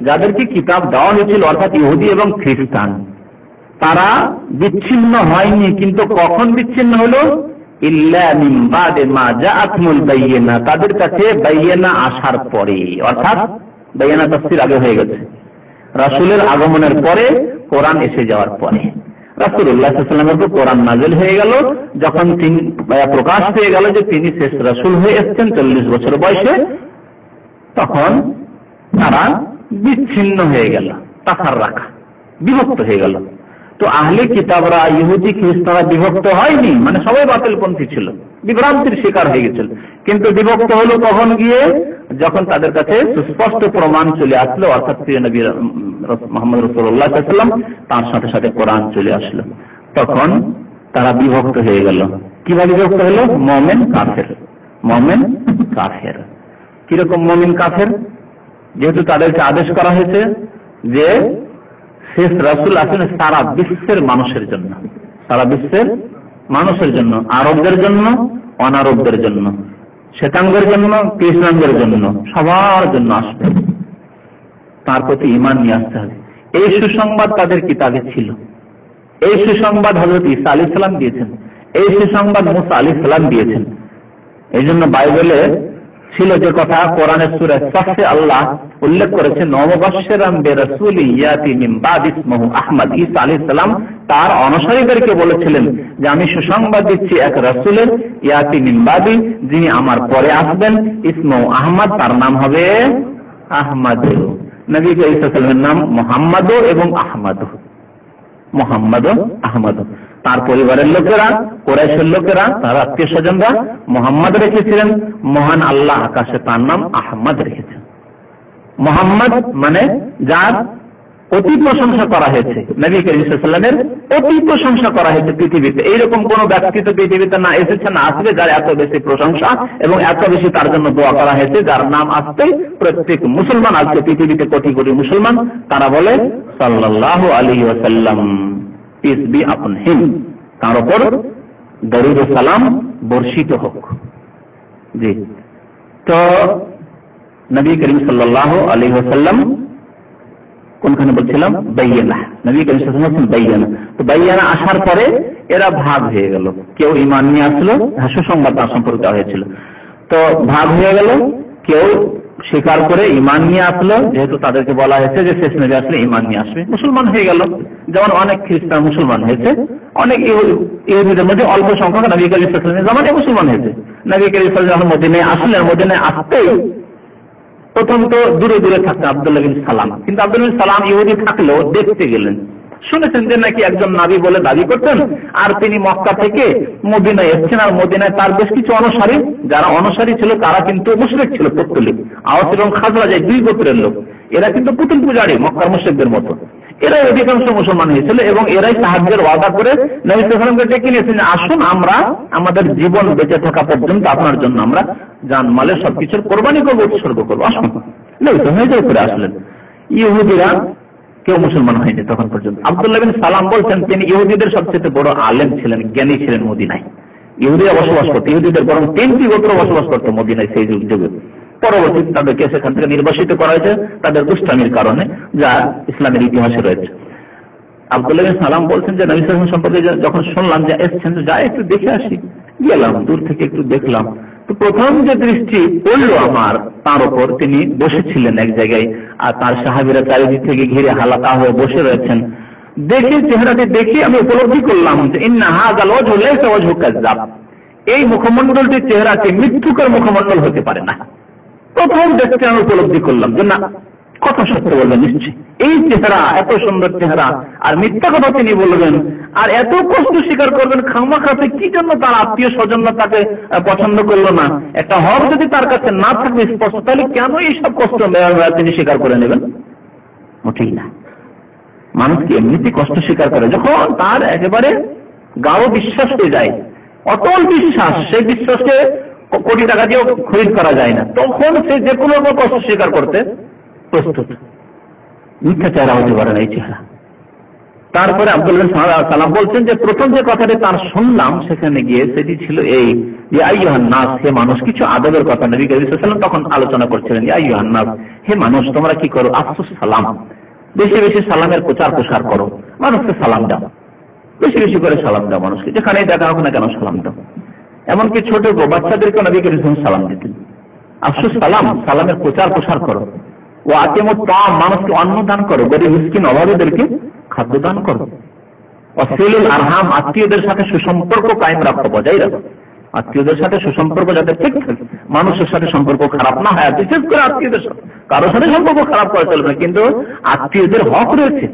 যাদেরকে কিতাব দেওয়া হয়েছিল অর্থাৎ ইহুদি এবং খ্রিস্টান, তারা বিচ্ছিন্ন হয়নি। কিন্তু কখন বিচ্ছিন্ন হলো? ইল্লা মিন বাদে মা জাআতহুল বাইয়িনা, তাদের কাছে বাইয়িনা আসার পরে, অর্থাৎ বাইয়িনা তাফসীর আগে হয়ে গেছে, রাসূলের আগমনের পরে, কোরআন এসে যাওয়ার পরে। রাসূলুল্লাহ সাল্লাল্লাহু আলাইহি ওয়াসাল্লামের উপর কোরআন নাযিল হয়ে গেল, যখন তিনি প্রকাশ পেয়ে গেল যে তিনি শেষ রাসূল হয়ে এসেছেন 40 বছর বয়সে, তখন তারা বিচ্ছিন্ন হয়ে গেল, তাফাররাকা, বিভক্ত হয়ে গেল। তো আহলে কিতাবরা, ইহুদি খ্রিস্টানরা বিভক্ত হয়নি, মানে সবাই বাতিলপন্থী ছিল, বিভ্রান্তির শিকার হয়ে গেছিল। কিন্তু বিভক্ত হলো কখন গিয়ে? যখন তাদের কাছে সুস্পষ্ট প্রমাণ চলে আসলো, অর্থাৎ প্রিয় নবী মুহাম্মদ রাসূলুল্লাহ সাল্লাল্লাহু আলাইহি ওয়াসাল্লাম, তার সাথে সাথে কোরআন চলে আসলো, তখন তারা বিভক্ত হয়ে গেল। কিভাবে বিভক্ত হলো? মুমিন কাফের, মুমিন কাফের। কিরকম মুমিন কাফের? যেহেতু তাদেরকে আদেশ করা হয়েছে যে শেষ রাসূল আসেন সারা বিশ্বের মানুষের জন্য, সারা বিশ্বের মানুষের জন্য, আরবদের জন্য, অনারবদের জন্য, শ্বেতাঙ্গের জন্য, কৃষ্ণাঙ্গের জন্য, সবার জন্য আসবে, তার প্রতি ঈমান নিয়ে আসতে হবে। এই সুসংবাদ তাদের কিতাবে ছিল। এই সুসংবাদ হযরত ঈসা আলাইহিস সালাম দিয়েছেন, এই সুসংবাদ মুসা আলাইহিস সালাম দিয়েছেন। এই জন্য বাইবেলে ছিল যে কথা, কোরআনের সূরা সাফে আল্লাহ উল্লেখ করেছেন, নববাশশিরাম বিরাসূলি ইয়াতি মিন বাদি ইসমুহু আহমদ। ঈসা আলাইহিস সালাম তার অনুসারীদেরকে বলেছিলেন যে আমি সুসংবাদ দিচ্ছি এক রাসূলের, ইয়াতি মিন বাদি, যিনি আমার পরে আসবেন, ইসমুহু আহমদ, তার নাম হবে আহমদ। নবী ঈসা আলাইহিস সালামের নাম মুহাম্মদ এবং আহমদ, মুহাম্মদ আহমদ। তার পরিবারের লোকেরা, কুরাইশের লোকেরা, তার আত্মীয় স্বজনরা মুহাম্মদ রেখেছিলেন, মহান আল্লাহ আকাশে তার নাম আহমদ রেখেছেন। মুহাম্মদ মানে যার অতি প্রশংসা করা হয়েছে, নবী করিম সাল্লাল্লাহু আলাইহি ওয়াসাল্লামের অতি প্রশংসা করা হয়েছে পৃথিবীতে। এইরকম কোন ব্যক্তি তো পৃথিবীতে না এসেছে, না আসবে, যার এত বেশি প্রশংসা এবং এত বেশি তার জন্য দোয়া করা হয়েছে, যার নাম আসতেই প্রত্যেক মুসলমান, আজকে পৃথিবীতে কোটি কোটি মুসলমান, তারা বলে সাল্লাল্লাহু আলাইহি ওয়াসাল্লাম, পিস বি আপন হিম, তার উপর দরুদ ও সালাম বর্ষিত হোক। জি, তো নবী করিম সাল্লাল্লাহু আলাইহি ওয়াসাল্লাম কোনখানে বলছিলাম? বাইয়ানা, নবী করিম সাল্লাল্লাহু আলাইহি ওয়াসাল্লাম বাইয়ানা। তো বাইয়ানা আসার পরে এরা ভাগ হয়ে গেল, কেউ ঈমান নিয়ে আসলো, সুসংবাদ তার সম্পর্কে হয়েছিল, তো ভাগ হয়ে গেল। কেউ স্বীকার করে ঈমান নিয়ে আসলো, যেহেতু তাদেরকে বলা হয়েছে যে শেষ নবী আসলে ঈমান নিয়ে আসবে, মুসলমান হয়ে গেল। যেমন অনেক খ্রিস্টান মুসলমান হয়েছে, অনেক ইহুদিদের মধ্যে অল্প সংখ্যক নবী করিম সাল্লাল্লাহু আলাইহি ওয়াসাল্লামের জামানায় মুসলমান হয়েছে। নবী করিম সাল্লাল্লাহু আলাইহি ওয়াসাল্লাম মদিনায় আসলেন, মদিনায় আসতেই প্রথম তো দূরে দূরে থাকতেন আব্দুল্লাহ বিন সালাম, কিন্তু আব্দুল্লাহ বিন সালাম ইহুদি থাকলেও দেখতে গেলেন, শুনেছেন যে নাকি একজন নবী বলে দাবি করতেন, আর তিনি মক্কা থেকে মদিনায় এসেছেন, আর মদিনায় তার বেশ কিছু অনুসারী, যারা অনুসারী ছিল তারা কিন্তু মুশরিক ছিল, পৌত্তলিক, আওস এবং খাজরাজ, দুই গোত্রের লোক, এরা কিন্তু পুতুল পূজারী, মক্কার মুশরিকদের মতো। এরাই অধিকাংশ মুসলমান হয়েছিল এবং এরাই সাহায্যের ওয়াদা করে নবী সাল্লাল্লাহু আলাইহি ওয়াসাল্লামকে ডেকে নিয়েছেন, আসুন আমরা আমাদের জীবন বেঁচে থাকা পর্যন্ত আপনার জন্য আমরা জানমালের সবকিছুর কোরবানি করবো, উৎসর্গ করবো, আসুন। নবী সাল্লাল্লাহু করে আসলেন। ইহুদিরা কেউ মুসলমান হয়নি তখন পর্যন্ত। আব্দুল্লাহ বিন সালাম বলছেন তিনি ইহুদিদের সবচেয়ে বড় আলেম ছিলেন, জ্ঞানী ছিলেন মদিনায়। ইহুদিরা বসবাস করতো, ইহুদিদের বরং 3টি গোত্র বসবাস করতো মদিনায় সেই যুগে। পরবর্তীতে তাদেরকে সেখান থেকে নির্বাসিত করা হয়েছে তাদের দুষ্টামির কারণে, যা ইসলামের ইতিহাসে রয়েছে। আব্দুল্লাহ বিন সালাম বলছেন যে নবী সাল্লাল্লাহু আলাইহি ওয়াসাল্লাম সম্পর্কে যখন শুনলাম যে এসেছেন, যাই একটু দেখে আসি, গেলাম, দূর থেকে একটু দেখলাম। তো প্রথম যে দৃষ্টি পড়লো আমার তার উপর, তিনি বসেছিলেন এক জায়গায়, আর তার সাহাবীরা চারিদিক থেকে ঘিরে হালাকা হয়ে বসে রয়েছেন। দেখে চেহারাটি দেখে আমি উপলব্ধি করলাম যে ইন্না হাযাল ওয়াজহু লাইসা ওয়াজহু কাযযাব, এই মুখমণ্ডলটির চেহারাটি মৃত্যুকর মুখমণ্ডল হতে পারে না। প্রথম দেখতে আমি উপলব্ধি করলাম যে না, কথা সত্য বলবেন নিশ্চয়ই, এই চেহারা, এত সুন্দর চেহারা, আর মিথ্যা কথা তিনি বলবেন, আর এত কষ্ট স্বীকার করবেন খামাখাতে, কি জন্য তার আত্মীয় স্বজনরা তাকে পছন্দ করলো না? একটা হক যদি তার কাছে না থাকে স্পষ্ট, তাহলে কেন এইসব কষ্ট তিনি স্বীকার করে নেবেন? মোটেই না। মানুষ কি এমনিতে কষ্ট স্বীকার করে যখন তার একেবারে গাঢ় বিশ্বাস হয়ে যায়, অটল বিশ্বাস, সেই বিশ্বাসকে কোটি টাকা দিয়েও খরিদ করা যায় না, তখন সে যে কোনো কষ্ট স্বীকার করতে প্রস্তুত। মিথ্যা চেহারা হতে পারে না এই চেহারা। তারপরে আব্দুল্লাহ বিন সালাম বলছেন যে প্রথম যে কথাটি তার শুনলাম সেখানে গিয়ে, সেটি ছিল এই যে আইয়ুহান নাস, হে মানুষ, কিছু আদবের কথা নবী করিম সাল্লাল্লাহু আলাইহি ওয়াসাল্লাম তখন আলোচনা করছিলেন। আইয়ুহান নাস, হে মানুষ, তোমরা কি করো? আফসুস সালাম, বেশি বেশি সালামের প্রচার প্রসার করো, মানুষকে সালাম দাও, বেশি বেশি করে সালাম দাও মানুষকে, যেখানেই দেখা হোক না কেন সালাম দাও। এমনকি ছোট বাচ্চাদেরকে নবী করিম সাল্লাল্লাহু আলাইহি ওয়াসাল্লাম সালাম দিতেন। আফসুস সালাম, সালামের প্রচার প্রসার করো। ও আতিমুত তাআম, মানুষকে অন্ন দান করো, গরিব মিসকিন অভাবীদেরকে খাদ্য দান করো। ওয়াসিলুল আরহাম, আত্মীয়দের সাথে সুসম্পর্ক কায়েম রাখো, বজায় রাখো। আত্মীয়দের সাথে সুসম্পর্ক যাতে ঠিক থাকে, মানুষের সাথে সম্পর্ক খারাপ না হয়, বিশেষ করে আত্মীয়দের সাথে। কারোর সাথে সম্পর্ক খারাপ করা চলবে না, কিন্তু আত্মীয়দের হক রয়েছে।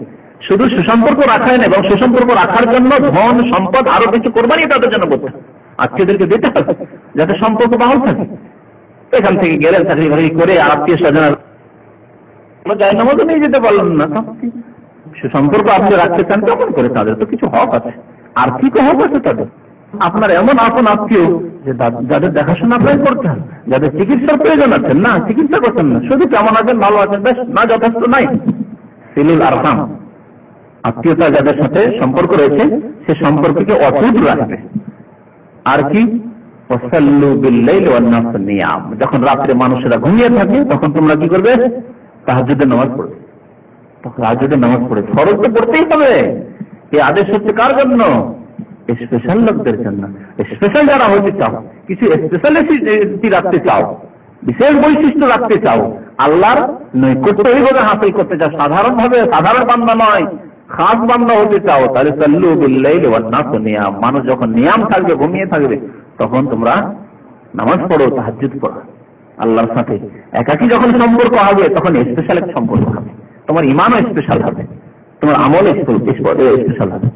শুধু সুসম্পর্ক রাখাই না, এবং সুসম্পর্ক রাখার জন্য ধন সম্পদ আরো কিছু কোরবানি তাদের জন্য করতে হবে, আত্মীয়দেরকে দিতে হবে, যাতে সম্পর্ক বহাল থাকে। এখান থেকে গেলেন চাকরি বাকরি করে, আর আত্মীয় স্বজনের যায় নামাজও নিয়ে যেতে পারলেন না। সুসম্পর্ক আপনি রাখতে চান, কেমন করে? তাদের তো কিছু হক আছে, আর্থিক হক আছে তাদের। আপনার এমন আপন আত্মীয় যে যাদের দেখাশোনা আপনাকে করতে হবে, যাদের চিকিৎসার প্রয়োজন আছে, না চিকিৎসা করছেন না, শুধু কেমন আছেন, ভালো আছেন, বেশ, না যথেষ্ট নাই। সিলুল আরহাম, আত্মীয়তা যাদের সাথে সম্পর্ক রয়েছে সে সম্পর্ককে অটুট রাখবে। আর কি? ওয়াসাল্লু বিল-লাইলি ওয়ান-নাস নিয়াম, যখন রাত্রে মানুষেরা ঘুমিয়ে থাকে তখন তোমরা কি করবে? তাহাজ্জুদের নামাজ পড়বে। তখন তাহাজ্জুদের নামাজ পড়ে, ফরজ তো পড়তেই হবে। এই আদেশ হচ্ছে কার জন্য? স্পেশাল লোকদের জন্য। স্পেশাল যারা হতে চাও, কিছু স্পেশালিটি রাখতে চাও, বিশেষ বৈশিষ্ট্য রাখতে চাও, আল্লাহর নৈকট্য এইভাবে হাসিল করতে চাও, সাধারণভাবে সাধারণ বান্দা নয়, খাস বান্দা হতে চাও, তাহলে সাল্লু বিল-লাইলি ওয়ান-নাস নিয়াম, মানুষ যখন নিয়াম থাকবে, ঘুমিয়ে থাকবে, তখন তোমরা নামাজ পড়ো, তাহাজ্জুদ পড়ো। আল্লাহর সাথে একাকী যখন সম্পর্ক হবে, তখন স্পেশাল একটা সম্পর্ক হবে, তোমার ইমানও স্পেশাল হবে, তোমার আমলও স্পেশাল হবে।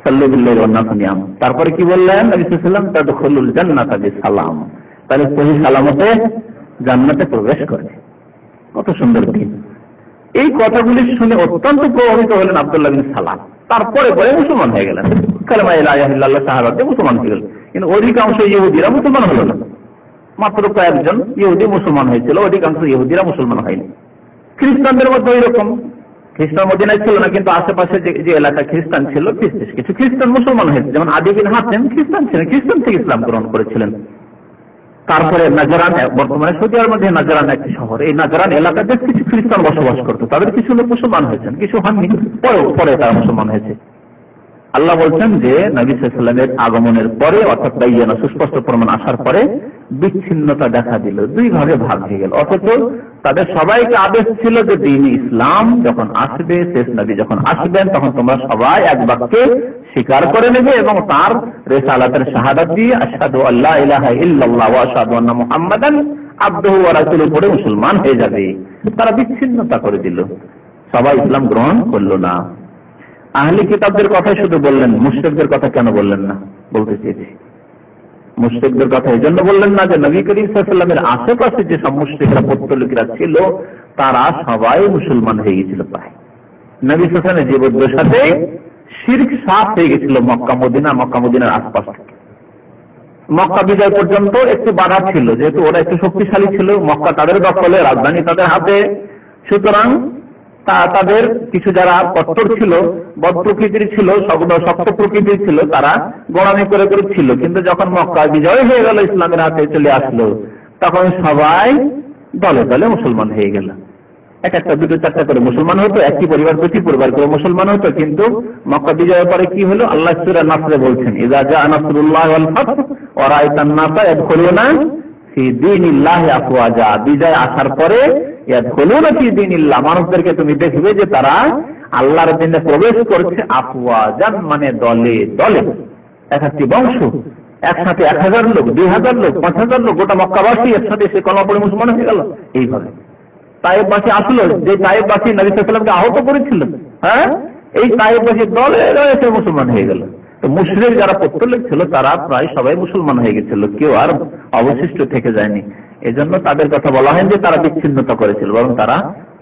সাল্লু বিল-লাইলি ওয়ান-নাস নিয়াম। তারপরে কি বললেন নবী সাল্লাল্লাহু আলাইহি ওয়াসাল্লাম? তাদখুলুল জান্নাতা বিসালাম, তাহলে সহি সালামতে জান্নাতে প্রবেশ করবে। কত সুন্দর দিন! এই কথাগুলি শুনে অত্যন্ত প্রভাবিত হলেন আব্দুল্লাহ বিন সালাম। তারপরে পরে মুসলমান হয়ে গেলেন, কালেমা লা ইলাহা ইল্লাল্লাহ শাহাদাতে মুসলমান হয়ে গেলেন। কিন্তু অধিকাংশ ইহুদিরা মুসলমান হলো না, মাত্র কয়েকজন ইহুদি মুসলমান হয়েছিল, অধিকাংশ ইহুদিরা মুসলমান হয়নি। খ্রিস্টানদের মধ্যে ওই রকম, খ্রিস্টান মদিনায় ছিল না, কিন্তু আশেপাশে যে এলাকা খ্রিস্টান ছিল, কিছু খ্রিস্টান মুসলমান হয়েছে। যেমন আদি বিন হাতেম খ্রিস্টান ছিলেন, খ্রিস্টান থেকে ইসলাম গ্রহণ করেছিলেন। তারপরে নাজরান, বর্তমানে সৌদি আরবের মধ্যে নাজরান একটি শহর, এই নাজরান এলাকাতে কিছু খ্রিস্টান বসবাস করতো, তাদের কিছু লোক মুসলমান হয়েছেন, কিছু হননি, পরে তারা মুসলমান হয়েছে। আল্লাহ বলছেন যে নবী সাল্লাল্লাহু আলাইহি ওয়াসাল্লামের আগমনের পরে, অর্থাৎ বাইয়ানা সুস্পষ্ট প্রমাণ আসার পরে বিচ্ছিন্নতা দেখা দিল, দুই ভাগে ভাগ হয়ে গেল। অথচ তাদের সবাইকে আদেশ ছিল যে দ্বীন ইসলাম যখন আসবে, শেষ নবী যখন আসবেন, তখন তোমরা সবাই এক বাক্যে স্বীকার করে নেবে এবং তার রিসালাতের শাহাদাত দিয়ে আশহাদু আল্লা ইলাহা ইল্লাল্লাহ ওয়া আশহাদু আন্না মুহাম্মাদান আবদুহু ওয়া রাসূলুহু পড়ে মুসলমান হয়ে যাবে। তারা বিচ্ছিন্নতা করে দিল, সবাই ইসলাম গ্রহণ করলো না। আহলি কিতাবদের কথাই শুধু বললেন, মুশরিকদের কথা কেন বললেন না? বলতে চেয়েছি, মুশরিকদের কথা এই জন্য বললেন না যে নবী করিম সাল্লাল্লাহু আলাইহি ওয়াসাল্লামের আশেপাশে যে সব মুশরিকরা, পৌত্তলিকরা ছিল, তারা সবাই মুসলমান হয়ে গেছিল প্রায়। নবী সাল্লাল্লাহু আলাইহি ওয়াসাল্লামের জীবদ্দশার সাথে শিরক সাফ হয়ে গেছিল মক্কা মদিনার আশপাশ থেকে। মক্কা বিজয় পর্যন্ত একটু বাধা ছিল, যেহেতু ওরা একটু শক্তিশালী ছিল, মক্কা তাদের দখলে, রাজধানী তাদের হাতে, সুতরাং তাদের কিছু যারা কট্টর ছিল, বদ প্রকৃতির ছিল, শক্ত প্রকৃতির ছিল, তারা গোড়ামি করে ছিল। কিন্তু যখন মক্কা বিজয় হয়ে গেল, ইসলামের হাতে চলে আসলো, তখন সবাই দলে দলে মুসলমান হয়ে গেল। এক একটা দুটো চারটা করে মুসলমান হতো, একটি পরিবার দুটি পরিবার করে মুসলমান হতো। কিন্তু মক্কা বিজয়ের পরে কি হলো? আল্লাহ সূরা নাসরে বলছেন, ইযা জাআ নাসরুল্লাহি ওয়াল ফাতহ ওয়া রাআইতান নাসা ইয়াদখুলুনা ফি দীনিল্লাহি আফওয়াজা। বিজয় আসার পরে ইয়াদখুলুনা ফি দীনিল্লাহ, মানুষদেরকে তুমি দেখবে যে তারা আল্লাহর দ্বীনে প্রবেশ করছে আফওয়াজান, মানে দলে দলে। এক একটি বংশ একসাথে 1000 লোক, 2000 লোক, 5000 লোক, গোটা মক্কাবাসী একসাথে সে কলেমা পড়ে মুসলমান হয়ে গেল। এইভাবে তায়েফবাসী আসলো, যে তায়েফবাসী নবী সাল্লাল্লাহু আলাইহি ওয়াসাল্লামকে আহত করেছিল, হ্যাঁ, এই তায়েফবাসী দলে দলে এসে মুসলমান হয়ে গেল। তো মুশরিক যারা পৌত্তলিক ছিল তারা প্রায় সবাই মুসলমান হয়ে গেছিল, কেউ আর অবশিষ্ট থেকে যায়নি। এজন্য তাদের কথা বলা হয় যে তারা বিচ্ছিন্নতা করেছিল, বরং তারা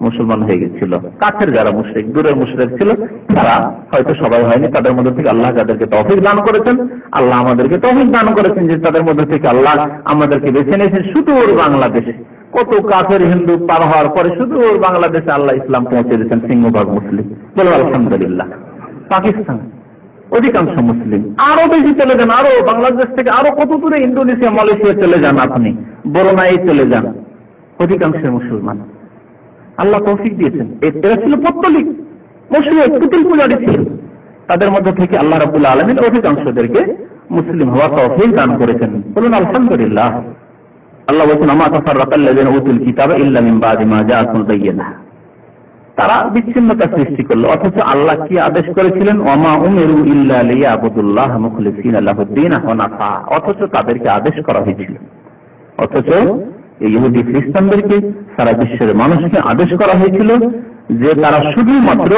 মুসলমান হয়ে গেছিল। কাছের যারা মুশরিক, দূরের মুশরিক ছিল তারা হয়তো সবাই হয়নি। তাদের মধ্যে থেকে আল্লাহ যাদেরকে তৌফিক দান করেছেন, আল্লাহ আমাদেরকে তৌফিক দান করেছেন যে তাদের মধ্যে থেকে আল্লাহ আমাদেরকে বেছে নিয়েছেন। সুদূর বাংলাদেশে কত কাফের হিন্দু পার হওয়ার পরে সুদূর বাংলাদেশে আল্লাহ ইসলাম পৌঁছে দিয়েছেন, সিংহভাগ মুসলিম, বলো আলহামদুলিল্লাহ। পাকিস্তান অধিকাংশ মুসলিম, আরো বেশি চলে যান, আরো বাংলাদেশ থেকে আরো কত দূরে, ইন্দোনেশিয়া, মালয়েশিয়া চলে যান, আপনি বরুণাই চলে যান, অধিকাংশ মুসলমান। আল্লাহ তৌফিক দিয়েছেন। এরা ছিল পৌত্তলিক মুশরিক, পুতুল পূজারী ছিল। তাদের মধ্যে থেকে আল্লাহ রাব্বুল আলামিন অধিকাংশদেরকে মুসলিম হওয়া তৌফিক দান করেছেন, বলুন আলহামদুলিল্লাহ। আল্লাহ বলেছেন, আমা তাফাররাকাল্লাযিনা উতুল কিতাবা ইল্লা মিন বাদি মা জাআতুল বায়িনাহ। তারা বিচ্ছিন্নতা সৃষ্টি করলো, অথচ আল্লাহ কি আদেশ করেছিলেন? ওয়ামা উমিরু ইল্লা লিয়াবুদুল্লাহ মুখলিসিনা লাহুদ্দীন হুনাফা। অথচ তাদেরকে আদেশ করা হয়েছিল, অথচ এই ইহুদি খ্রিস্টানদেরকে, সারা বিশ্বের মানুষকে আদেশ করা হয়েছিল যে তারা শুধুমাত্র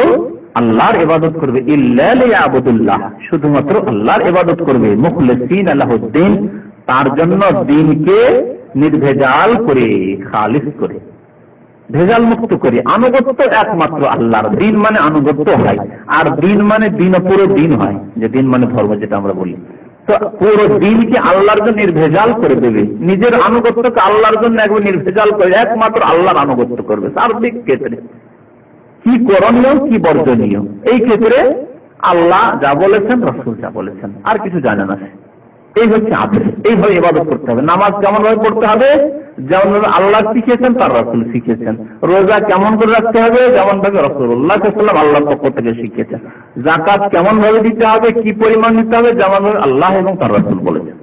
আল্লাহর ইবাদত করবে, ইল্লা লিয়াবুদুল্লাহ, শুধুমাত্র আল্লাহর ইবাদত করবে, মুখলিসিনা লাহুদ্দীন, তার জন্য দ্বীনকে নির্ভেজাল করে, খালিস করে, ভেজাল মুক্ত করে, আনুগত্য একমাত্র আল্লাহর। দিন মানে আনুগত্য হয়, আর দিন মানে দিন, পুরো দিন হয়, যে দিন মানে ধর্ম যেটা আমরা বলি। তো পুরো দিনকে আল্লাহর জন্য নির্ভেজাল করে দেবে, নিজের আনুগত্যকে আল্লাহর জন্য একবার নির্ভেজাল করে একমাত্র আল্লাহর আনুগত্য করবে। সার্বিক ক্ষেত্রে কি করণীয়, কি বর্জনীয়, এই ক্ষেত্রে আল্লাহ যা বলেছেন, রাসূল যা বলেছেন, আর কিছু জানে না। এই হচ্ছে আদেশ। এইভাবে ইবাদত করতে হবে। নামাজ কেমন ভাবে পড়তে হবে? যেমন ভাবে আল্লাহ শিখিয়েছেন, তার রাসূল শিখিয়েছেন। রোজা কেমন করে রাখতে হবে? যেমন ভাবে রাসূলুল্লাহ সাল্লাল্লাহু আলাইহি ওয়াসাল্লাম আল্লাহর পক্ষ থেকে শিখিয়েছেন। যাকাত কেমন ভাবে দিতে হবে, কি পরিমাণ দিতে হবে, যেমন ভাবে আল্লাহ এবং তার রাসূল বলেছেন,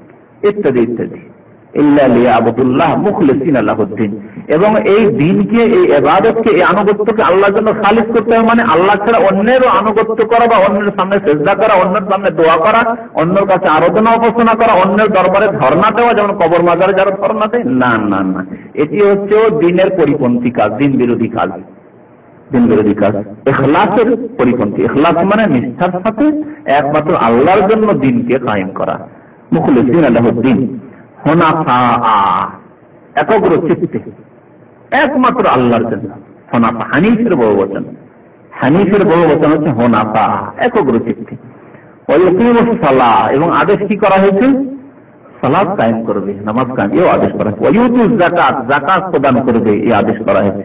ইত্যাদি ইত্যাদি। ইল্লা লিয়াবুদুল্লাহ মুখলিসিনা লাহুদ্দীন। এবং এই দ্বীনকে, এই ইবাদতকে, এই আনুগত্যকে আল্লাহর জন্য খালিস করতে হবে, মানে আল্লাহ ছাড়া অন্যেরও আনুগত্য করা বা অন্যের সামনে সিজদা করা, অন্যের সামনে দোয়া করা, অন্যের কাছে আরাধনা উপাসনা করা, অন্যের দরবারে ধর্ণা দেওয়া, যেমন কবর মাজারে যারা ধর্ণা দেয়, না না না, এটি হচ্ছে দ্বীনের পরিপন্থী কাজ, দ্বীন বিরোধী কাজ, দ্বীন বিরোধী কাজ, ইখলাসের পরিপন্থী। ইখলাস মানে নিষ্ঠার সাথে একমাত্র আল্লাহর জন্য দ্বীনকে কায়েম করা, মুখলিসিনা লাহুদ্দীন হুনাফা, একগ্র চিত্তে একমাত্র আল্লাহর জন্য। হুনাফা হানিফের বহুবচন, হানিফের বহুবচন হচ্ছে হুনাফা, একগ্র চিত্তে। ওয়ায়ুকিমুস সালাহ, এবং আদেশ কি করা হয়েছে? সালাত কায়েম করবে, নামাজ কায়েম, এই আদেশ করা হয়েছে। ওয়ায়ুতুজ যাকাত, যাকাত প্রদান করবে, এই আদেশ করা হয়েছে।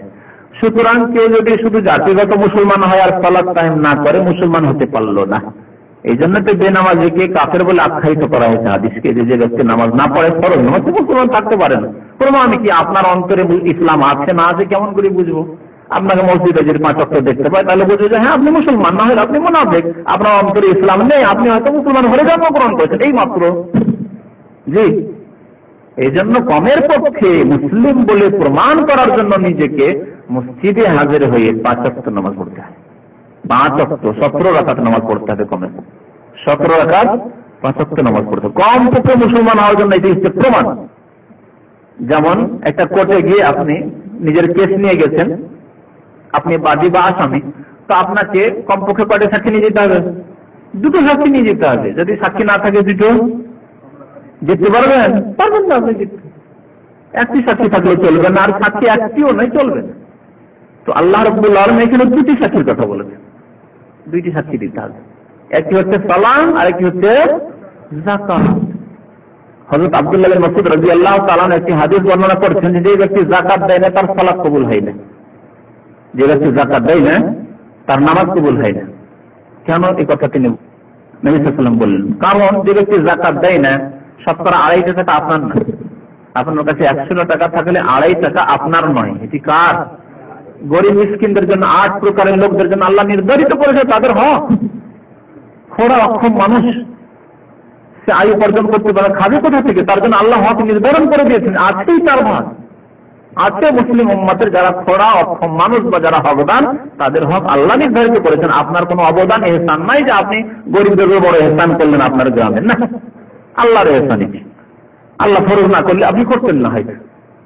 সুতরাং কেউ যদি শুধু জাতিগত মুসলমান হয় আর সালাত কায়েম না করে, মুসলমান হতে পারলো না। এই জন্য তো বেনামাজিকে কাফের বলে আখ্যায়িত করা হয়েছে হাদিসকে, যে ব্যক্তি নামাজ না পড়ে, ফরজ নামাজ মুসলমান থাকতে পারে না। প্রমাণ কি? আপনার অন্তরে ইসলাম আছে না আছে কেমন করে বুঝবো? আপনাকে মসজিদে যদি 5 ওয়াক্ত দেখতে পাই, তাহলে বুঝবো যে হ্যাঁ আপনি মুসলমান, না হলে আপনি মুনাফিক। আপনার অন্তরে ইসলাম নেই, আপনি হয়তো মুসলমান হলে জন্মগ্রহণ করেছেন, এই মাত্র। জি, এই জন্য কমের পক্ষে মুসলিম বলে প্রমাণ করার জন্য নিজেকে মসজিদে হাজির হয়ে 5 ওয়াক্ত নামাজ পড়তে হয়। 5 ওয়াক্ত 17 রাকাত নামাজ পড়তে হবে, কমে 17 রাকাত 5 ওয়াক্ত নামাজ পড়তে হবে কম পক্ষে মুসলমান হওয়ার জন্য। এটি হচ্ছে প্রমাণ। যেমন একটা কোর্টে গিয়ে আপনি নিজের কেস নিয়ে গেছেন, আপনি বাদী বা আসামি, তো আপনাকে কমপক্ষে কয়টা সাক্ষী নিয়ে যেতে হবে? 2টো সাক্ষী নিয়ে যেতে হবে। যদি সাক্ষী না থাকে 2টো যেতে পারবেন? পারবেন না। আপনি একটি সাক্ষী থাকলে চলবে না, আর সাক্ষী একটিও নয়, চলবে না। তো আল্লাহ রাব্বুল আলামিন এখানে 2টি সাক্ষীর কথা বলেছেন, 2টি সাক্ষী দিতে হবে। একটি হচ্ছে সালাম, আর একটি হচ্ছে যাকাত। হযরত আব্দুল্লাহ বিন মাসউদ রাদিয়াল্লাহু তাআলা একটি হাদিস বর্ণনা করেছেন যে ব্যক্তি যাকাত দেয় না তার সালাত কবুল হয় না, যে ব্যক্তি যাকাত দেয় না তার নামাজ কবুল হয় না। কেন এই কথা তিনি নবী সাল্লাল্লাহু আলাইহি ওয়াসাল্লাম বললেন? কারণ যে ব্যক্তি যাকাত দেয় না, 2.5% আপনার না, আপনার কাছে 100 টাকা থাকলে 2.5 টাকা আপনার নয়, এটি কার? গরিব মিসকিনদের জন্য, 8 প্রকারের লোকদের জন্য আল্লাহ নির্ধারিত করেছে তাদের হক। খোড়া অক্ষম মানুষ, সে আয় উপার্জন করতে পারে, খাবে কোথা থেকে? তার জন্য আল্লাহ হক নির্ধারণ করে দিয়েছেন, আছেই তার ভাগ আছে। মুসলিম উম্মতের যারা খোড়া অক্ষম মানুষ বা যারা হকদান, তাদের হক আল্লাহ নির্ধারিত করেছেন। আপনার কোনো অবদান এহসান নাই যে আপনি গরিবদের বড় এহসান করলেন আপনার গ্রামে, না, আল্লাহর এহসানই। আল্লাহ ফরজ না করলে আপনি করতেন না, হয়তো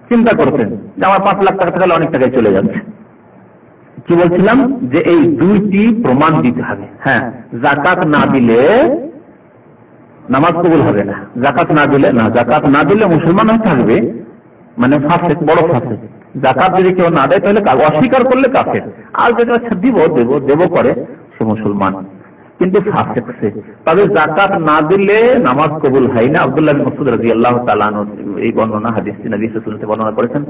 চিন্তা করতেন যে আমার 5 লাখ টাকা থাকলে অনেক টাকায় চলে যাচ্ছে। কি বলছিলাম, যে এই 2টি প্রমাণ দিতে হবে। হ্যাঁ, যাকাত না দিলে নামাজ কবুল হবে না। জাকাত না দিলে না, জাকাত না দিলে মুসলমান হয়ে থাকবে, মানে ফাসেক, বড় ফাসেক। জাকাত যদি কেউ না দেয় তাহলে অস্বীকার করলে কাফের, আর যেটা দেব করে সে মুসলমান, কিন্তু ফাসেক সে। তবে জাকাত না দিলে নামাজ কবুল হয় না। আব্দুল্লাহ বিন মাসউদ রাদিয়াল্লাহু তাআলা আনহু এই বর্ণনা হাদিসটি নবী সাল্লাল্লাহু আলাইহি ওয়াসাল্লাম বর্ণনা করেছেন।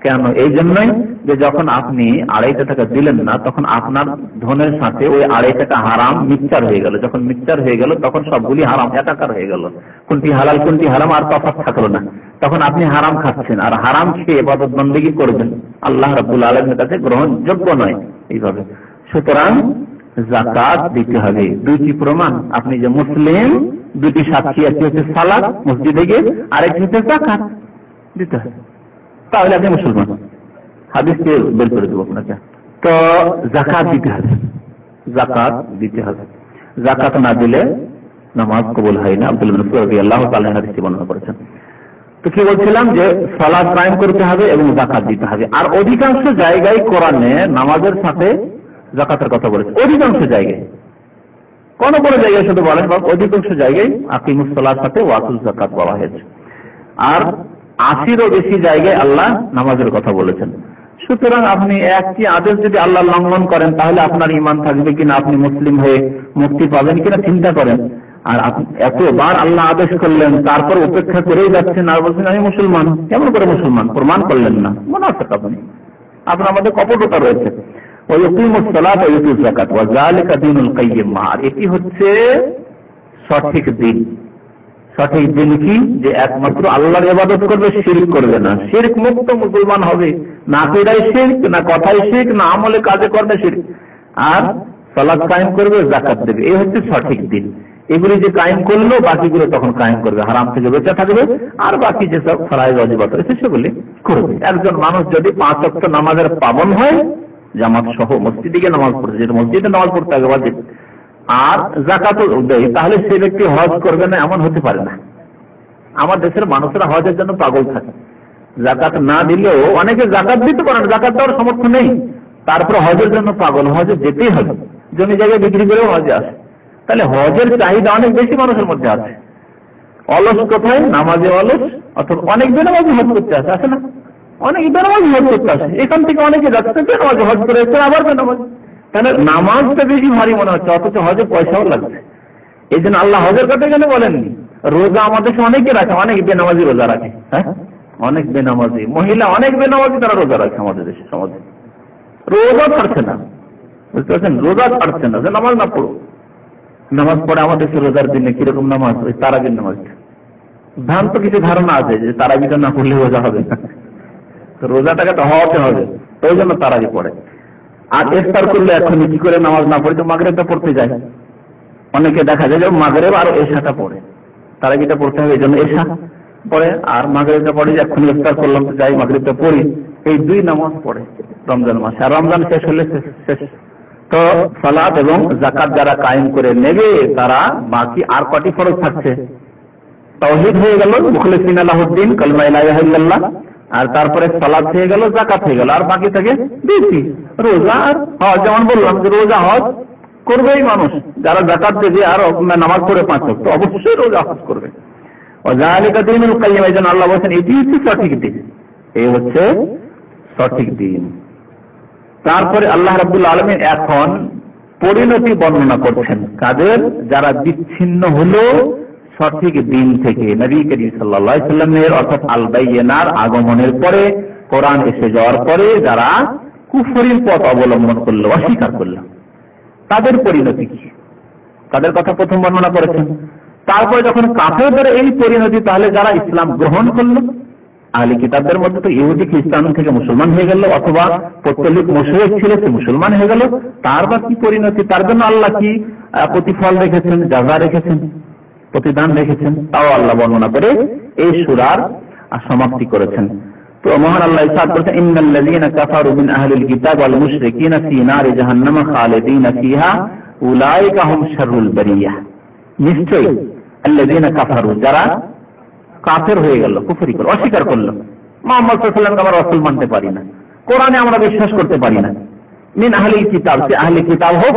কেন? এই জন্যই যে যখন আপনি 2.5 টাকা দিলেন না, তখন আপনার ধনের সাথে ওই 2.5 টাকা হারাম মিক্সচার হয়ে গেল। যখন মিক্সচার হয়ে গেল তখন সবগুলি হারাম একাকার হয়ে গেল, কোনটি হালাল কোনটি হারাম আর তফাৎ থাকলো না। তখন আপনি হারাম খাচ্ছেন, আর হারাম খেয়ে ইবাদত বন্দেগী করবেন, আল্লাহ রাব্বুল আলামিনের কাছে গ্রহণযোগ্য নয় এইভাবে। সুতরাং যাকাত দিতে হবে। 2টি প্রমাণ, আপনি যে মুসলিম, 2টি সাক্ষী, একটি হচ্ছে সালাত মসজিদে গিয়ে, আরেকটি হচ্ছে যাকাত দিতে হবে, তাহলে আপনি মুসলমান। হাদিসকে বের করে দেবো আপনাকে। তো যাকাত দিতে হবে, যাকাত দিতে হবে। যাকাত না দিলে নামাজ কবুল হয় না। আব্দুল্লাহ বিন মাসউদ রাদিয়াল্লাহু তাআলা হাদিসটি বর্ণনা করেছেন। তো কি বলছিলাম, যে সালাত কায়েম করতে হবে এবং যাকাত দিতে হবে। আর অধিকাংশ জায়গায় কোরআনে নামাজের সাথে যাকাতের কথা বলেছে, অধিকাংশ জায়গায়, কোন কোন জায়গায় শুধু বলেন, অধিকাংশ জায়গায় আকিমুস সালাত সাথে ওয়াতুজ যাকাত বলা হয়েছে। আর 80-এরও বেশি জায়গায় আল্লাহ নামাজের কথা বলেছেন। সুতরাং আপনি একটি আদেশ যদি আল্লাহ লঙ্ঘন করেন, তাহলে আপনার ঈমান থাকবে কিনা, আপনি মুসলিম হয়ে মুক্তি পাবেন কিনা চিন্তা করেন। আর এতবার আল্লাহ আদেশ করলেন, তারপর উপেক্ষা করেই যাচ্ছেন আর বলছেন আমি মুসলমান। কেমন করে মুসলমান? প্রমাণ করলেন না, মনে আছে আপনি, আপনার মধ্যে কপটতা রয়েছে। এটি হচ্ছে সঠিক দিন। সঠিক দিন কি? যে একমাত্র আল্লাহর ইবাদত করবে, শিরক করবে না, শিরক মুক্ত মুসলমান হবে। না আকীদায় শিরক, না কথায় শিরক, না আমলে কাজে করবে শিরক। আর সালাত কায়েম করবে, যাকাত দেবে, এই হচ্ছে সঠিক দিন। এগুলি যে কায়েম করলো, বাকিগুলো তখন কায়েম করবে, হারাম থেকে বেঁচে থাকবে, আর বাকি যেসব ফরজ ওয়াজিবাত রয়েছে সেগুলি করবে। একজন মানুষ যদি 5 ওয়াক্ত নামাজের পাবন হয়, জামাত সহ মসজিদে গিয়ে নামাজ পড়ছে, যেটা মসজিদে নামাজ পড়তে হবে ওয়াজিব, আর যাকাতও দেয়, তাহলে সে ব্যক্তি হজ করবে না এমন হতে পারে না। আমার দেশের মানুষেরা হজের জন্য পাগল থাকে। যাকাত না দিলেও অনেকে যাকাত দিতে পারে না, যাকাত দেওয়ার সামর্থ্য নেই, তারপর হজের জন্য পাগল, হজে যেতেই হবে, জমি জায়গায় বিক্রি করেও হজে আসে। তাহলে হজের চাহিদা অনেক বেশি মানুষের মধ্যে আছে। অলস কোথায়? নামাজে অলস, অথবা অনেক বেনামাজি হজ করতে আসে, আসে না? অনেক বেনামাজি হজ করতে আসে, এখান থেকে অনেকে যাচ্ছে বেনামাজি হজ করে এসে আবার বেনামাজি। তাহলে নামাজটা বেশি ভারী মনে হচ্ছে, অথচ হজে পয়সাও লাগছে। এই জন্য আল্লাহ হজের কথা কেন বলেননি? রোজা আমাদের অনেকে রাখে, অনেক বেনামাজি রোজা রাখে, হ্যাঁ, অনেক বেনামাজি মহিলা, অনেক বেনামাজি তারা রোজা রাখে আমাদের দেশে সমাজে। রোজা ছাড়ছে না, বুঝতে পারছেন? রোজা ছাড়ছে না, নামাজ না পড়ো। নামাজ পড়ে আমাদের দেশে রোজার দিনে কিরকম নামাজ? ওই তারাবির নামাজ। ভ্রান্ত কিছু ধারণা আছে যে তারাবিটা না পড়লে রোজা হবে না, রোজাটাকে তো হওয়াতে হবে, ওই জন্য তারাবি পড়ে। আর ইফতার করলে এখন কি করে নামাজ না পড়ে? তো মাগরিবটা পড়তে যায়, অনেকে দেখা যায় যে মাগরিব আর এশাটা পড়ে, তারাবিটা পড়তে হবে, এই জন্য এশা পড়ে, আর মাগরিবটা পড়ে যে এখন ইফতার করলাম তো যাই মাগরিবটা পড়ি। এই 2 নামাজ পড়ে রমজান মাসে, আর রমজান শেষ হলে শেষ। তো সালাত এবং যাকাত যারা কায়েম করে নেবে, তারা বাকি আর কটি ফরজ থাকছে? তাওহীদ হয়ে গেল, মুখলিসিন লাহুদ্দিন, কালিমা লা ইলাহা ইল্লাল্লাহ, আর তারপরে সালাত হয়ে গেল, যাকাত হয়ে গেল, আর বাকি থাকে 2টি, রোজা আর হজ। যেমন বললাম যে রোজা হজ করবেই মানুষ, যারা যাকাত দেবে আর নামাজ পড়ে 5 ওয়াক্ত, অবশ্যই রোজা হজ করবে। ওয়াযালিকা দীনুল কাইয়্যিম, এই জন্য আল্লাহ বলেছেন এটি হচ্ছে সঠিক দিন, এই হচ্ছে সঠিক দিন। তারপরে আল্লাহ রাব্বুল আলামিন এখন পরিণতি বর্ণনা করছেন কাদের? যারা বিচ্ছিন্ন হলো সঠিক দিন থেকে, নবী করিম সাল্লাল্লাহু আলাইহি ওয়াসাল্লামের অর্থাৎ আল বাইয়িনার আগমনের পরে, কোরআন এসে যাওয়ার পরে যারা কুফরির পথ অবলম্বন করলো, অস্বীকার করলো, তাদের পরিণতি কি? তাদের কথা প্রথম বর্ণনা করেছেন। তারপরে যখন কাফেরদের এই পরিণতি, তাহলে যারা ইসলাম গ্রহণ করলো, আহলে কিতাবদের মধ্যে তো ইহুদি খ্রিস্টান থেকে মুসলমান হয়ে গেল, অথবা পৌত্তলিক মুশরিক ছিল সে মুসলমান হয়ে গেল, তার বা কি পরিণতি, তার জন্য আল্লাহ কি প্রতিফল রেখেছেন, জাযা রেখেছেন, প্রতিদান রেখেছেন, তাও আল্লাহ বর্ণনা করে এই সূরার সমাপ্তি করেছেন। তো মহান আল্লাহ ইরশাদ করেছেন, ইন্নাল্লাযীনা কাফারু মিন আহলিল কিতাব ওয়াল মুশরিকিনা ফী নারি জাহান্নাম খালিদিনা ফীহা উলাইকা হুম শাররুল বারিয়া। নিশ্চয়ই আল্লাযীনা কাফারু, যারা কাফের হয়ে গেল, কুফরি করল, অস্বীকার করল, মুহাম্মদ সাল্লাল্লাহু আলাইহি ওয়াসাল্লামকে আমরা রাসূল মানতে পারি না, কোরআনে আমরা বিশ্বাস করতে পারি না। মিন আহলিল কিতাব, সে আহলে কিতাব হোক,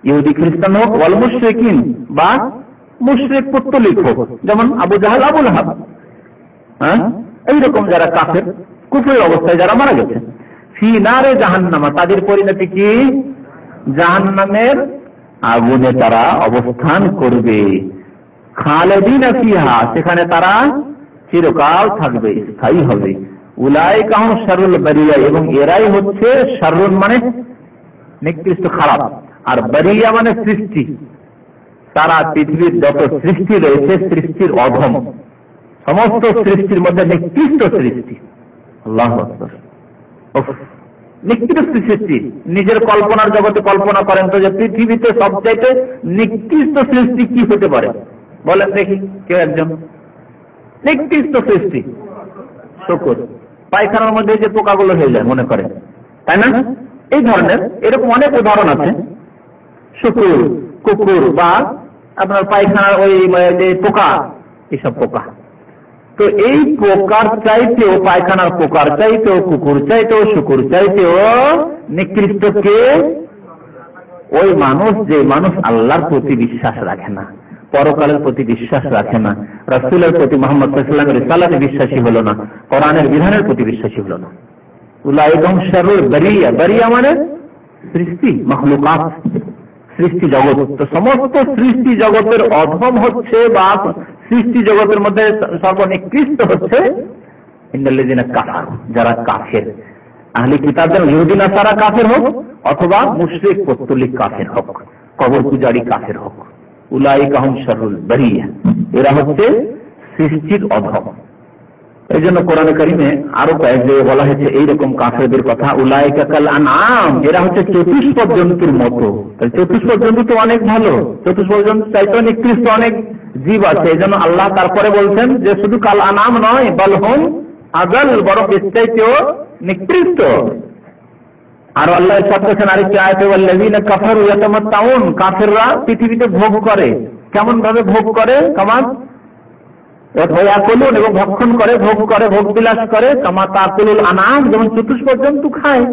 ইহুদি খ্রিস্টান হোক, ওয়াল মুশরিকিন বা মুশরিক পৌত্তলিক হোক, যেমন আবু জাহল, আবু লাহাব, এইরকম যারা কাফের কুফরের অবস্থায় যারা মারা গেছে, ফি নারে জাহান্নামা, তাদের পরিণতি কি? জাহান্নামের আগুনে তারা অবস্থান করবে, খালিদিনা ফিহা, সেখানে তারা চিরকাল থাকবে, স্থায়ী হবে। উলাইকা হুম শাররুল বারিয়া, এবং এরাই হচ্ছে শাররুন মানে নিকৃষ্ট, খারাপ, আর বারিয়া মানে সৃষ্টি, তারা পৃথিবীর যত সৃষ্টি রয়েছে সৃষ্টির অধম, সমস্ত সৃষ্টির মধ্যে নিকৃষ্ট সৃষ্টি। আল্লাহু আকবার, নিকৃষ্ট সৃষ্টি। নিজের কল্পনার জগতে কল্পনা করেন তো যে পৃথিবীতে সবচাইতে নিকৃষ্ট সৃষ্টি কি হতে পারে, বলেন দেখি কেউ একজন। নিকৃষ্ট সৃষ্টি শুকর, পায়খানার মধ্যে যে পোকাগুলো হয়ে যায় মনে করেন, তাই না? এই ধরনের এরকম অনেক উদাহরণ আছে, শুকুর, কুকুর বা আপনার পায়খানার ওই যে পোকা, এইসব পোকা। তো এই পোকার চাইতেও, পায়খানার পোকার চাইতেও, কুকুর চাইতেও, শুকুর চাইতেও নিকৃষ্ট কে? ওই মানুষ, যে মানুষ আল্লাহর প্রতি বিশ্বাস রাখে না, পরকালের প্রতি বিশ্বাস রাখে না, রাসূলের প্রতি, মুহাম্মদ সাল্লাল্লাহু আলাইহি ওয়াসাল্লামের রিসালাতে বিশ্বাসী হলো না, কোরআনের বিধানের প্রতি বিশ্বাসী হলো না। উলাইকা হুম শাররুল বারিয়া, বারিয়া মানে সৃষ্টি, মাখলুকাত, সৃষ্টি জগৎ। তো সমস্ত সৃষ্টি জগতের অধম হচ্ছে, বা সৃষ্টি জগতের মধ্যে সর্বনিকৃষ্ট হচ্ছে ইন্নাল্লাযীনা কাফারু, যারা কাফের। আহলে কিতাবদের ইহুদি নাসারা কাফের হোক, অথবা মুশরিক পৌত্তলিক কাফের হোক, কবর পূজারী কাফের হোক, উলাইকা হুম শাররুল বারিয়া, এরা হচ্ছে সৃষ্টির অধম। এই জন্য কোরআনে কারিমে আরো কয়েক জায়গায় বলা হয়েছে এইরকম কাফেরদের কথা, উলাইকা কাল আনআম, এরা হচ্ছে চতুষ্পদ জন্তুর মতো। চতুষ্পদ জন্তু তো অনেক ভালো, চতুষ্পদ জন্তু চাইতে নিকৃষ্ট অনেক জীব আছে। এই জন্য আল্লাহ তারপরে বলছেন যে শুধু কাল আনআম নয়, বল হুম আযাল, বরং এর চাইতেও নিকৃষ্ট। আর আল্লাহ ইরশাদ করেছেন আরেকটি আয়াতে, ওয়াল্লাযীনা কাফারু ইয়াতামাত্তাউন, কাফেররা পৃথিবীতে ভোগ করে। কেমন ভাবে ভোগ করে? কামান এবং ভক্ষণ করে, ভোগ করে, ভোগ বিলাস করে, কামা তাকুলুল আনাম, যেমন চতুষ্পদ জন্তু খায়,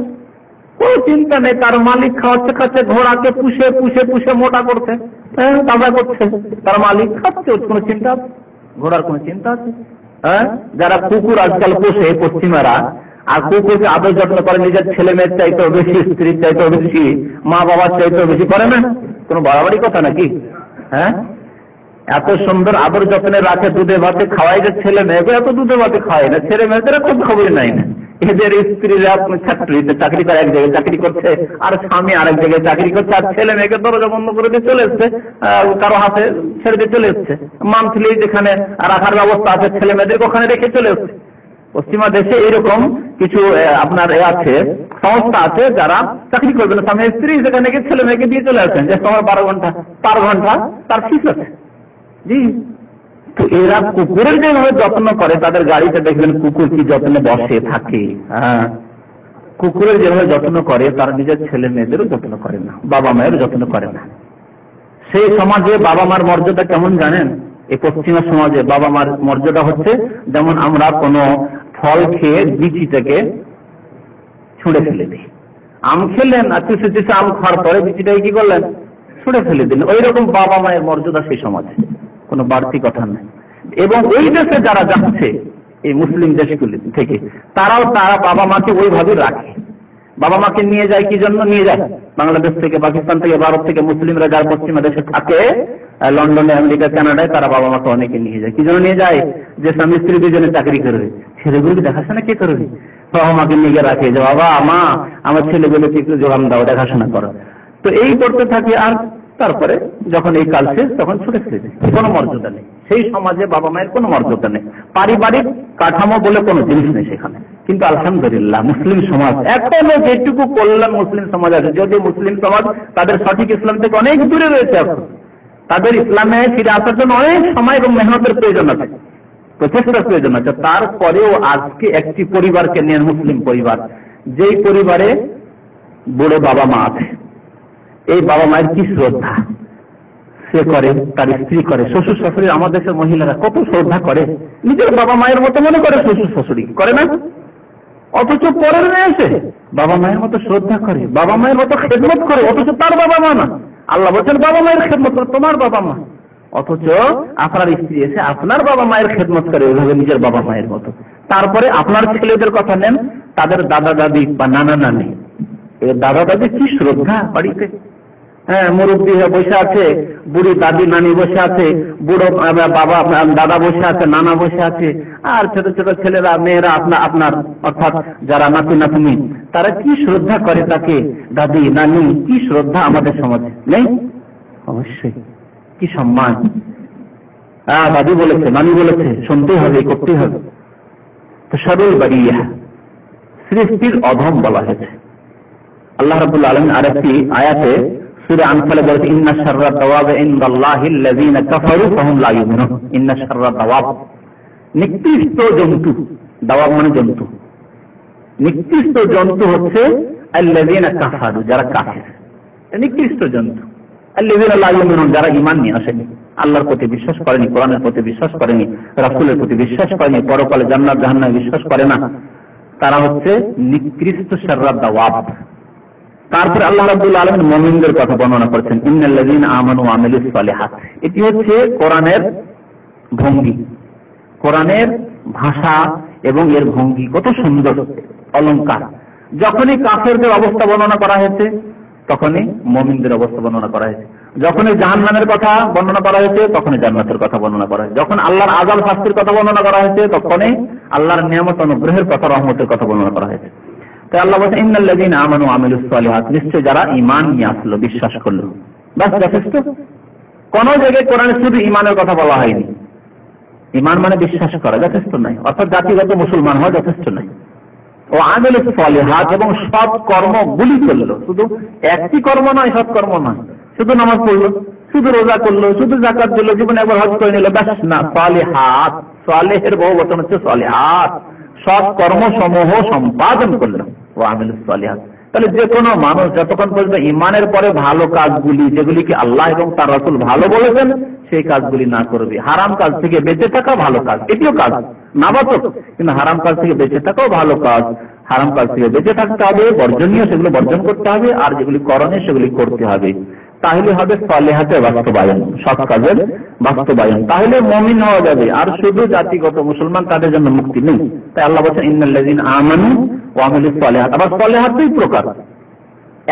কোন চিন্তা নেই, তার মালিক খাওয়াচ্ছে, খাচ্ছে, ঘোড়াকে পুষে পুষে পুষে মোটা করছে, তাজা করছে, তার মালিক খাচ্ছে, কোনো চিন্তা, ঘোড়ার কোনো চিন্তা আছে? যারা কুকুর আজকাল পোষে পশ্চিমারা, আর কুকুরকে আদর যত্ন করে, নিজের ছেলে মেয়ের চাইতেও বেশি, স্ত্রীর চাইতেও বেশি, মা বাবার চাইতেও বেশি, করে না? কোনো বাড়াবাড়ি কথা নাকি? এত সুন্দর আদর যত্নে রাখে, দুধে ভাতে খাওয়াই, যে ছেলে মেয়েকে এত দুধে ভাতে খাওয়াই না, ছেলে মেয়েদের খোঁজ খবর নাই না। এদের স্ত্রীরা ফ্যাক্টরিতে চাকরি করে, এক জায়গায় চাকরি করছে, আর স্বামী আরেক জায়গায় চাকরি করছে, আর ছেলে মেয়েকে দরজা বন্ধ করে দিয়ে চলে এসছে, কারো হাতে ছেড়ে দিয়ে চলে এসছে। মান্থলি যেখানে রাখার ব্যবস্থা আছে, ছেলে মেয়েদেরকে ওখানে রেখে চলে এসছে। পশ্চিমা দেশে এরকম কিছু আপনার আছে, সংস্থা আছে, যারা চাকরি করবে না, স্বামী স্ত্রী, সেখানে গিয়ে ছেলে মেয়েকে দিয়ে চলে আসেন, যে তোমার 12 ঘন্টা 4 ঘন্টা তার ফিস আছে। জি, তো এরা কুকুরের যেভাবে যত্ন করে, তাদের গাড়িতে দেখবেন কুকুর কি যত্নে বসে থাকে। কুকুরের যেভাবে যত্ন করে, তার নিজের ছেলে মেয়েদেরও যত্ন করে না, বাবা মায়ের যত্ন করে না। সেই সমাজে বাবা মার মর্যাদা কেমন জানেন? এই পশ্চিমা সমাজে বাবা মার মর্যাদা হচ্ছে, যেমন আমরা কোনো ফল খেয়ে বিচিটাকে ছুঁড়ে ফেলে দিই। আম খেলেন, আর চুষে আম খাওয়ার পরে বিচিটাকে কি করলেন? ছুঁড়ে ফেলে দিলেন। ওই রকম বাবা মায়ের মর্যাদা সেই সমাজে, কোনো বাড়তি কথা নেই। এবং ওই দেশে যারা যাচ্ছে, এই মুসলিম দেশগুলি থেকে, তারা বাবা মাকে ওইভাবে রাখে। বাবা মাকে নিয়ে যায় কি জন্য? নিয়ে যায় বাংলাদেশ থেকে, পাকিস্তান থেকে, ভারত থেকে মুসলিমরা যারা পশ্চিমা দেশে থাকে, লন্ডনে, আমেরিকা, কানাডায়, তারা বাবা মাকে অনেকে নিয়ে যায়। কি জন্য নিয়ে যায়? যে স্বামী স্ত্রী দুজনে চাকরি করবে, ছেলেগুলোকে দেখাশোনা কে করবে? বাবা মাকে নিয়ে রাখে, যে বাবা মা আমার ছেলেগুলোকে একটু জোগান দাও, দেখাশোনা করো। তো এই করতে থাকে, আর তারপরে যখন এই কাজ শেষ তখন ছুটে ফিরে যায়, কোনো মর্যাদা নেই সেই সমাজে, বাবা মায়ের কোনো মর্যাদা নেই, পারিবারিক কাঠামো বলে কোনো জিনিস নেই সেখানে। কিন্তু আলহামদুলিল্লাহ মুসলিম সমাজ এখনো যেটুকু কল্যাণ মুসলিম সমাজ আছে, যদি মুসলিম সমাজ তাদের সঠিক ইসলাম থেকে অনেক দূরে রয়েছে, এখন তাদের ইসলামে ফিরে আসার জন্য অনেক সময় এবং মেহনতের প্রয়োজন আছে, প্রচেষ্টার প্রয়োজন আছে। তারপরেও আজকে একটি পরিবারকে নিয়ে, মুসলিম পরিবার, যেই পরিবারে বুড়ো বাবা মা আছে, এই বাবা মায়ের কি শ্রদ্ধা সে করে, তার স্ত্রী করে, শ্বশুর শাশুড়ি, আমাদের দেশের মহিলারা কত শ্রদ্ধা করে, নিজের বাবা মায়ের মতো মনে করে শ্বশুর শাশুড়ি, করে না? অথচ পরের মেয়ে এসে বাবা মায়ের মতো শ্রদ্ধা করে, বাবা মায়ের মতো খেদমত করে, অথচ তার বাবা মা না। আল্লাহ বলছেন বাবা মায়ের খেদমত করে, তোমার বাবা মা। অথচ আপনার স্ত্রী এসে আপনার বাবা মায়ের খেদমত করে ওইভাবে নিজের বাবা মায়ের মতো। তারপরে আপনার ছেলেদের কথা নেন, তাদের দাদা দাদি বা নানা নানি, এর দাদা দাদি কি শ্রদ্ধা বাড়িতে, হ্যাঁ, মুরব্বী বসে আছে, বুড়ি দাদি নানি বসে আছে, বুড়ো বাবা দাদা বসে আছে, নানা বসে আছে, আর ছোট ছোট ছেলেরা মেয়েরা আপনার অর্থাৎ যারা নাতি নাতনি, তারা কি শ্রদ্ধা করে তাকে, দাদি নানি, কি শ্রদ্ধা আমাদের সমাজে নেই? অবশ্যই, কি সম্মান। দাদি বলেছে, নানি বলেছে, শুনতেই হবে, করতেই হবে। তো সরল বাড়িয়া সৃষ্টির অধম বলা হয়েছে। আল্লাহ রাব্বুল আলামিন আরেকটি আয়াতে সূরা আনফালে বলেছে, ইন্না শাররা দাওয়াবি ইনদাল্লাহিল্লাযীনা কাফারু ফাহুম লা ইউমিনুন। ইন্না শাররা দাওয়াব, নিকৃষ্ট জন্তু, দাওয়াব মানে জন্তু, নিকৃষ্ট জন্তু হচ্ছে আল্লাযীনা কাফারু, যারা কাফের, নিকৃষ্ট জন্তু। আল্লাযীনা লা ইউমিনুন, যারা ঈমান নিয়ে আসেনি, আল্লাহর প্রতি বিশ্বাস করেনি, কোরআনের প্রতি বিশ্বাস করেনি, রাসূলের প্রতি বিশ্বাস করেনি, পরকালে জান্নাত জাহান্নামে বিশ্বাস করে না, তারা হচ্ছে নিকৃষ্ট শাররা দাওয়াব। তারপরে আল্লাহ রাব্বুল আলামিন মুমিনদের কথা বর্ণনা করেছেন, ইন্নাল্লাযীনা আমানু ওয়া আমিলুস সালিহাত। এটি হচ্ছে কোরআনের ভঙ্গি, কোরআনের ভাষা এবং এর ভঙ্গি কত সুন্দর অলংকার। যখনই কাফেরদের অবস্থা বর্ণনা করা হয়েছে তখনই মুমিনদের অবস্থা বর্ণনা করা হয়েছে, যখনই জাহান্নামের কথা বর্ণনা করা হয়েছে তখনই জান্নাতের কথা বর্ণনা করা হয়েছে, যখন আল্লাহর আযাব শাস্তির কথা বর্ণনা করা হয়েছে তখনই আল্লাহর নিয়ামত অনুগ্রহের কথা, রহমতের কথা বর্ণনা করা হয়েছে। তাই আল্লাহ বলেন, ইন্নাল্লাযীনা আমানু ওয়া আমিলুস সালিহাত, নিশ্চয় যারা ঈমান নিয়ে আসলো, বিশ্বাস করলো, বাস যথেষ্ট। কোন জায়গায় কোরআনে শুধু ঈমানের কথা বলা হয়নি, ঈমান মানে বিশ্বাস করা, যথেষ্ট নয়, অর্থাৎ জাতিগত মুসলমান হওয়া যথেষ্ট নয়। ও আমিলুস সালিহাত, এবং সৎ কর্মগুলি করলো, শুধু একটি কর্ম নয়, সৎ কর্ম নয়, শুধু নামাজ পড়লো, শুধু রোজা করলো, শুধু যাকাত দিল, জীবনে একবার হজ করে নিল, ব্যাস না, সালিহাত, সালেহের বহু বচন হচ্ছে সালিহাত, সৎ কর্মসমূহ সম্পাদন করলো, ও আমিলুস সালিহাত। তাহলে যে কোনো মানুষ যতক্ষণ পর্যন্ত ঈমানের পরে ভালো কাজগুলি, যেগুলিকে আল্লাহ এবং তার রাসূল ভালো বলেছেন, সেই কাজগুলি না করবে, হারাম কাজ থেকে বেঁচে থাকা ভালো কাজ, এটিও কাজ নাবাচক, কিন্তু হারাম কাজ থেকে বেঁচে থাকাও ভালো কাজ। হারাম কাজ থেকে বেঁচে থাকতে হবে, বর্জনীয় সেগুলো বর্জন করতে হবে, আর যেগুলি করণীয় সেগুলি করতে হবে, তাহলে হবে সালেহাতের বাস্তবায়ন, সৎ কাজের বাস্তবায়ন, তাহলে মুমিন হওয়া যাবে। আর শুধু জাতিগত মুসলমান, তাদের জন্য মুক্তি নেই। তাই আল্লাহ বলেছেন, ইন্নাল্লাযীনা আমানু ওয়া আমিলুস সালিহাত। আবার সালিহাত দুই প্রকার,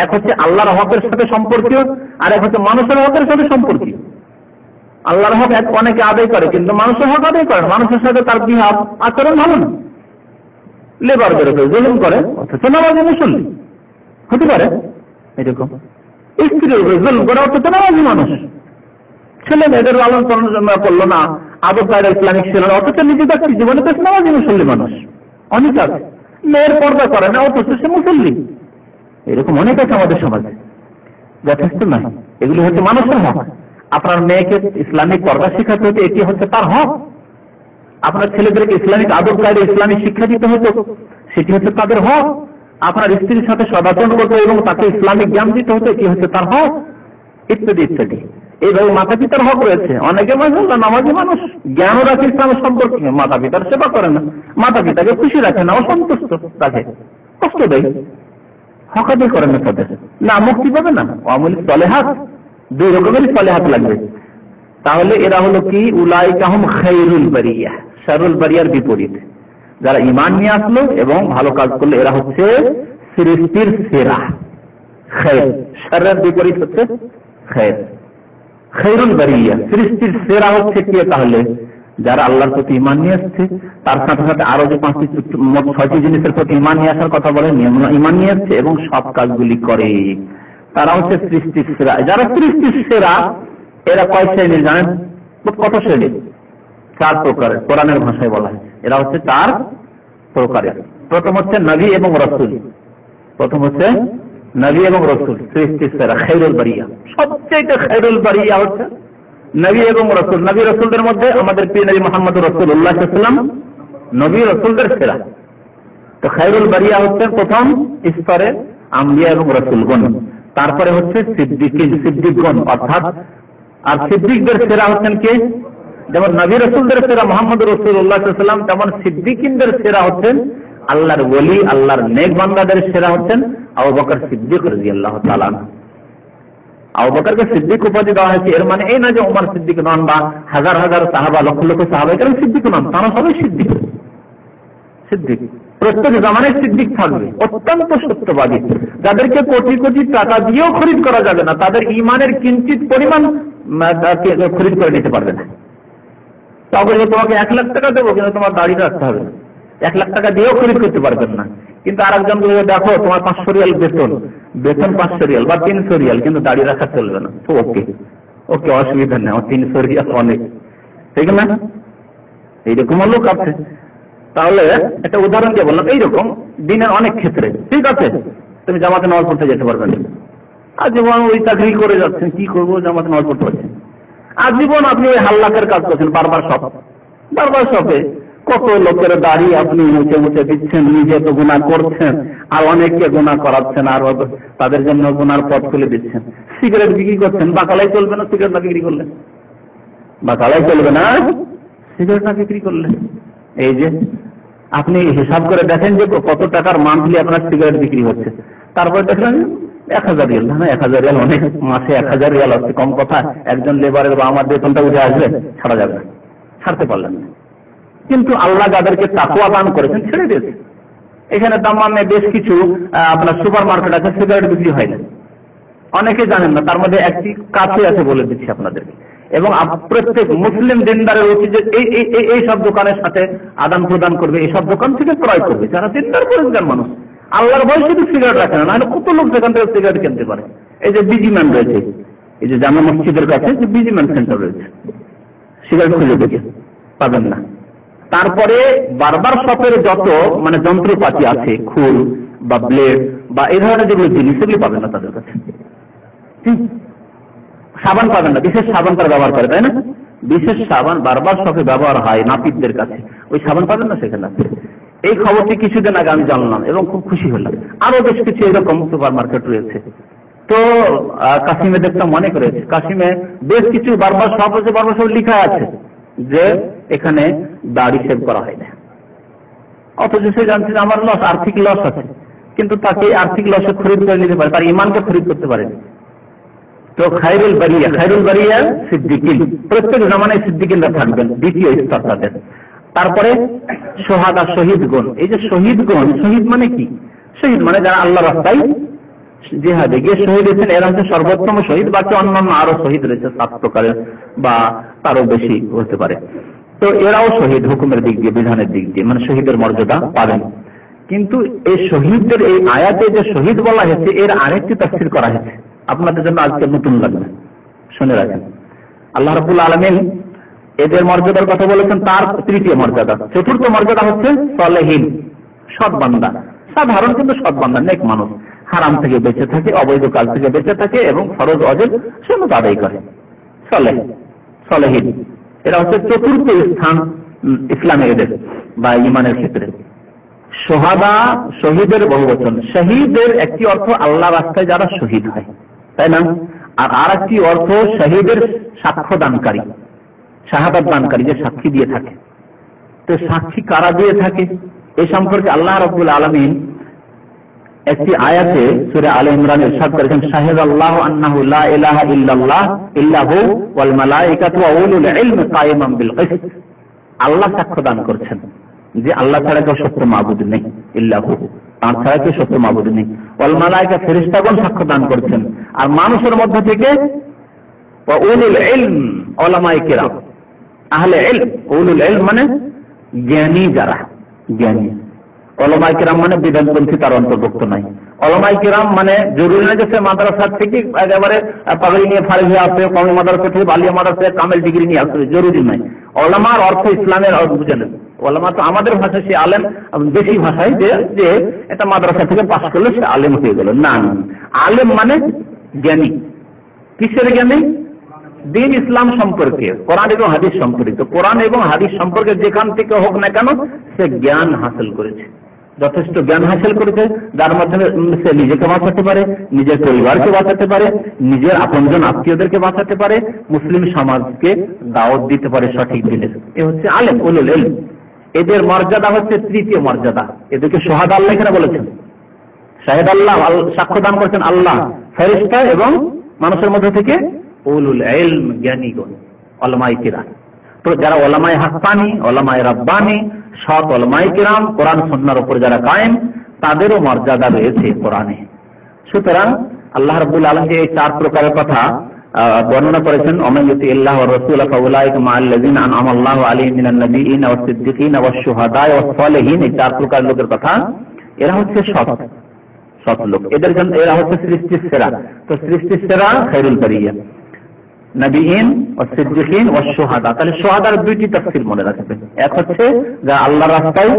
এক হচ্ছে আল্লাহর হকের সাথে সম্পর্কীয়, আর এক হচ্ছে মানুষের হকের সাথে সম্পর্কীয়। আল্লাহর হক অনেকে আদায় করে, কিন্তু মানুষের হক আদায় করে, মানুষের সাথে তার বিহার আচরণ ভালো না, লেবার বেরোতে জুলুম করে, অথচ নামাজি মুসল্লি হতে পারে, এরকম স্ত্রীর উপরে জুলুম করে, অথচ নামাজি মানুষ, ছেলে মেয়েদের লালন পালন করলো না, আদব কায়দা ইসলামিক ছিল না, অথচ নিজেদের জীবনে তো নামাজি মুসল্লি মানুষ অনেক আছে। মেয়ের পর্দা করে না, অথচ সে মুসল্লি, এরকম অনেক আছে আমাদের সমাজে, যথেষ্ট নয়। এগুলি হচ্ছে মানুষের হক। আপনার মেয়েকে ইসলামিক পর্দা শিখাতে হতো, এটি হচ্ছে তার হক। আপনার ছেলেদেরকে ইসলামিক আদব কায়দা ইসলামিক শিক্ষা দিতে হতো, সেটি হচ্ছে তাদের হক। আপনার স্ত্রীর সাথে সদাচরণ করতে এবং তাকে ইসলামিক জ্ঞান দিতে হতো, এটি হচ্ছে তার হক, ইত্যাদি ইত্যাদি। এইভাবে মাতা পিতার হক রয়েছে। অনেকে মাশাআল্লাহ নামাজি মানুষ, জ্ঞানও রাখে ইসলামের সম্পর্কে, মাতা পিতার সেবা করে না, মাতা পিতাকে খুশি রাখে না, অসন্তুষ্ট রাখে, কষ্ট দেয়, হক আদায় করে না তাদের, না মুক্তি পাবে না। আমিলুস সালিহাত, দুই রকমেরই সালিহাত লাগবে। তাহলে এরা হলো কি, উলাইকা হুম খায়রুল বারিয়া, শারুল বারিয়ার বিপরীত। যারা ঈমান নিয়ে আসলো এবং ভালো কাজ করলো, এরা হচ্ছে সৃষ্টির সেরা। খায়র, শারের বিপরীত হচ্ছে খায়র, খায়রুল বারিয়া, সৃষ্টির সেরা হচ্ছে কে? তাহলে যারা আল্লাহর প্রতি ঈমান নিয়ে আসছে, তার সাথে সাথে আরো যে 6টি জিনিসের প্রতি ঈমান নিয়ে আসার কথা বলে, ঈমান নিয়ে আসছে এবং সব কাজগুলি করে, তারা হচ্ছে সৃষ্টির সেরা। যারা সৃষ্টির সেরা, এরা কয় শ্রেণীর জানেন? কত শ্রেণী? 4 প্রকারের। কোরআনের ভাষায় বলা হয় এরা হচ্ছে 4 প্রকারের। প্রথম হচ্ছে নবী এবং রাসূল। প্রথম হচ্ছে নবী এবং রাসূল, সৃষ্টির সেরা, খায়রুল বারিয়া। সবচেয়ে খায়রুল বারিয়া হচ্ছে নবী এবং রাসূল। নবী রাসূলদের মধ্যে আমাদের প্রিয় নবী মুহাম্মদ রাসূলুল্লাহ সাল্লাল্লাহু আলাইহি ওয়াসাল্লাম নবী রাসূলদের সেরা। তো খায়রুল বারিয়া হচ্ছে প্রথম স্তরে আম্বিয়া এবং রাসূলগণ। তারপরে হচ্ছে সিদ্দিকগণ, অর্থাৎ আর সিদ্দিকদের সেরা হচ্ছেন কে? যেমন নবী রাসূলদের সেরা মুহাম্মদ রাসূলুল্লাহ সাল্লাল্লাহু আলাইহি ওয়াসাল্লাম, তেমন সিদ্দিকদের সেরা হচ্ছেন আল্লাহর ওলি, আল্লাহর নেক বান্দাদের সেরা হচ্ছেন আবু বকর সিদ্দিক রাদিয়াল্লাহু তাআলা আনহু। আবু বকরকে সিদ্দিক উপাধি দেওয়া হয়েছে, এর মানে এই না যে ওমর সিদ্দিক নন বা হাজার হাজার সাহাবা, লক্ষ লক্ষ সাহাবা কেন সিদ্দিক নন, তারা সবাই সিদ্দিক। সিদ্দিক প্রত্যেক জামানায় সিদ্দিক থাকবে, অত্যন্ত সত্যবাদী, যাদেরকে কোটি কোটি টাকা দিয়েও খরিদ করা যাবে না, তাদের ঈমানের কিঞ্চিত পরিমাণ খরিদ করে নিতে পারবে না। তবে তোমাকে 1 লাখ টাকা দেবো, কিন্তু তোমার দাড়ি রাখতে হবে, 1 লাখ টাকা দিয়েও খরিদ করতে পারবেন না। কিন্তু আরেকজন দেখো তোমার 500 রিয়াল বেতন 500 রিয়াল বা 300 রিয়াল, কিন্তু দাড়ি রাখা চলবে না, তো ওকে ওকে অসুবিধা নেই, 300 রিয়াল অনেক, ঠিক না? এইরকম লোক আছে। তাহলে একটা উদাহরণ দিয়ে বললাম, এইরকম দিনের অনেক ক্ষেত্রে, ঠিক আছে, তুমি জামাতে নামাজ পড়তে যেতে পারবে না, আজীবন ওই চাকরি করে যাচ্ছেন, কি করবো, জামাতে নামাজ পড়তে পারছেন, আজীবন আপনি ওই হাল্লাকের কাজ করছেন, বারবার শপে কত লোকের দাড়ি আপনি মুছে মুছে দিচ্ছেন, নিজে তো গুনাহ করছেন আর অনেককে গুনাহ করাচ্ছেন, আর তাদের জন্য গুনার পথ খুলে দিচ্ছেন। সিগারেট বিক্রি করছেন, বাকালাই চলবে না সিগারেট না বিক্রি করলে, বাকালাই চলবে না সিগারেট না বিক্রি করলে। এই যে আপনি হিসাব করে দেখেন যে কত টাকার মান্থলি আপনার সিগারেট বিক্রি হচ্ছে, তারপরে দেখলেন 1000 রিয়াল, না 1000 রিয়াল অনেক, মাসে 1000 রিয়াল হচ্ছে কম কথা, একজন লেবারের বা আমার বেতনটা উঠে আসবে, ছাড়া যাবে না, ছাড়তে পারলেন না। কিন্তু আল্লাহ যাদেরকে তাকওয়া দান করেছেন ছেড়ে দিয়েছে। এখানে দাম্মামে বেশ কিছু আপনার সুপার মার্কেট আছে, সিগারেট বিক্রি হয় না, অনেকে জানেন না, তার মধ্যে একটি কাছে আছে বলে দিচ্ছি আপনাদেরকে। এবং প্রত্যেক মুসলিম দিনদারের উচিত যে এই সব দোকানের সাথে আদান প্রদান করবে, এইসব দোকান থেকে ক্রয় করবে যারা দিনদার পরিষ্কার মানুষ, আল্লাহর ভয় শুধু সিগারেট রাখে না, কত লোক সেখান থেকে সিগারেট কিনতে পারে। এই যে বিজিম্যান রয়েছে, এই যে জামা মসজিদের কাছে যে বিজিম্যান সেন্টার রয়েছে, সিগারেট খুঁজে দেখে পাবেন না। তারপরে বারবার শপের যত মানে যন্ত্রপাতি আছে, খুল বা ব্লেড বা এই ধরনের যেগুলো জিনিস, সেগুলি পাবেন না তাদের কাছে। সাবান পাবেন না, বিশেষ সাবান তারা ব্যবহার করে, তাই না? বিশেষ সাবান বারবার শপে ব্যবহার হয় নাপিতদের কাছে, ওই সাবান পাবেন না সেখানে। এই খবরটি কিছুদিন আগে আমি জানলাম এবং খুব খুশি হলাম। আরো বেশ কিছু এরকম সুপার মার্কেট রয়েছে। তো কাশিমে দেখতাম, মনে করেছে কাশিমে বেশ কিছু বারবার শপ আছে, বারবার সব লেখা আছে যে এখানে দাড়ি শেভ করা হয় না, অথচ সে জানছে যে আমার লস, আর্থিক লস আছে, কিন্তু তাকে আর্থিক লসে খরিদ করে নিতে পারে, তার ইমানকে খরিদ করতে পারে। তো খায়রুল বারিয়া সিদ্দিকিন, প্রত্যেক জামানায় সিদ্দিকিনরা থাকবেন, দ্বিতীয় স্তর তাদের। তারপরে সোহাদা, শহীদগণ। এই যে শহীদগণ, শহীদ মানে কি? শহীদ মানে যারা আল্লাহ রাস্তায় জিহাদে গিয়ে শহীদ হয়েছেন, এরা হচ্ছে সর্বোত্তম শহীদ। বাকি অন্যান্য আরো শহীদ রয়েছে 7 প্রকারের বা তারও বেশি হতে পারে। তো এরাও শহীদ হুকুমের দিক দিয়ে, বিধানের দিক দিয়ে, মানে শহীদের মর্যাদা পাবেন। কিন্তু এই শহীদদের এই আয়াতে যে শহীদ বলা হয়েছে, এর আরেকটি তাফসীর করা হয়েছে, আপনাদের জন্য আজকে নতুন লাগবে, শুনে রাখেন। আল্লাহ রাব্বুল আলামিন এদের মর্যাদার কথা বলেছেন, তার তৃতীয় মর্যাদা। চতুর্থ মর্যাদা হচ্ছে সালেহীন, সৎ বান্দা, সাধারণ কিন্তু সৎ বান্দা, নেক মানুষ, হারাম থেকে বেঁচে থাকে, অবৈধ কাজ থেকে বেঁচে থাকে এবং ফরজ অজেব সুন্নাত আদায় করে, সালেহীন। এরা হচ্ছে চতুর্থ স্থান ইসলামে এদের বা ঈমানের ক্ষেত্রে। সোহাদা, শহীদের বহুবচন। শহীদের একটি অর্থ আল্লাহ রাস্তায় যারা শহীদ হয়, তাই না? আর একটি অর্থ শহীদের সাক্ষ্য দানকারী, শাহাদাত দানকারী, যে সাক্ষী দিয়ে থাকে। তো সাক্ষী কারা দিয়ে থাকে এই সম্পর্কে আল্লাহ রাব্বুল আলামিন একটি আয়াতে সূরা আলে ইমরান ইরশাদ করেছেন, শাহিদাল্লাহু আন্নাহু লা ইলাহা ইল্লাল্লাহ ইল্লাহু ওয়াল মালায়েকাতু ওয়া উলুল ইলমি কায়িমান বিল কিসত। আল্লাহ সাক্ষ্য দান করছেন যে আল্লাহ ছাড়া কেউ সত্য মাবুদ নেই, ইল্লাহু, তার ছাড়া কেউ সত্য মাবুদ নেই। ওয়াল মালায়েকা, ফেরেশতাগণ সাক্ষ্য দান করছেন। আর মানুষের মধ্যে থেকে ওয়া উলুল ইলম, উলামায়ে কিরাম, আহলে ইলম। উলুল ইলম মানে জ্ঞানী, যারা জ্ঞানী। উলামায়ে কিরাম মানে বিধানপন্থী, তার অন্তর্ভুক্ত নাই। ওলামায়ে কিরাম মানে জরুরি না যে সে মাদ্রাসা থেকে একেবারে পাগড়ি নিয়ে ফারিগ হয়ে আসবে, কওমি মাদ্রাসা থেকে বালিয়া মাদ্রাসায় কামেল ডিগ্রি নিয়ে আসবে, জরুরি নয়। ওলামার অর্থ ইসলামের বুঝে নেন। ওলামা তো আমাদের ভাষায় সে আলেম, বেশি ভাষায় যে এটা মাদ্রাসা থেকে পাশ করলে সে আলেম হয়ে গেল, না। আলেম মানে জ্ঞানী। কিসের জ্ঞানী? দিন ইসলাম সম্পর্কে, কোরআন এবং হাদিস সম্পর্কিত। কোরআন এবং হাদিস সম্পর্কে যেখান থেকে হোক না কেন সে জ্ঞান হাসিল করেছে, যথেষ্ট জ্ঞান হাসিল করেছে, যার মাধ্যমে সে নিজেকে বাঁচাতে পারে, নিজের পরিবারকে বাঁচাতে পারে, নিজের আপনজন আত্মীয়দেরকে বাঁচাতে পারে, মুসলিম সমাজকে দাওয়াত দিতে পারে সঠিক দিনের। এ হচ্ছে আলেম, উলুল ইলম। এদের মর্যাদা হচ্ছে তৃতীয় মর্যাদা। এদেরকে শাহাদা আল্লাহ এখানে বলেছেন। শাহিদ আল্লাহ, সাক্ষ্য দান করেছেন আল্লাহ, ফেরেশতা এবং মানুষের মধ্যে থেকে উলুল ইলম, জ্ঞানীগণ, উলামায়ে কিরাম। তো যারা উলামায়ে হাক্কানি, উলামায়ে রাব্বানি, সৎ উলামায়ে কিরাম, কোরআন সুন্নাহর উপর যারা কায়েম, তাদেরও মর্যাদা রয়েছে কোরআনে। সুতরাং আল্লাহ রাব্বুল আলামিন এই চার প্রকারের কথা বর্ণনা করেছেন। ওমান ইউতিল্লাহ ওয়া রাসূলাহু ফাউলাইকা মাআল্লাযিনা আনআমা আল্লাহু আলাইহিম মিনান নাবিয়্যিনা ওয়াস সিদ্দিকিনা ওয়াশ শুহাদায়ে ওয়াস সালিহিন। এই চার প্রকার লোকের কথা, এরা হচ্ছে সৎ লোক। এদের জন্য এরা হচ্ছে সৃষ্টির সেরা। তো সৃষ্টির সেরা খায়রুল বারিয়া, নবিয়্যিন ওয়াস সিদ্দিকিন ওয়াশ শুহাদা। তাহলে শুহাদার দুইটি তাফসীর মনে রাখবেন। এক হচ্ছে যারা আল্লাহর রাস্তায়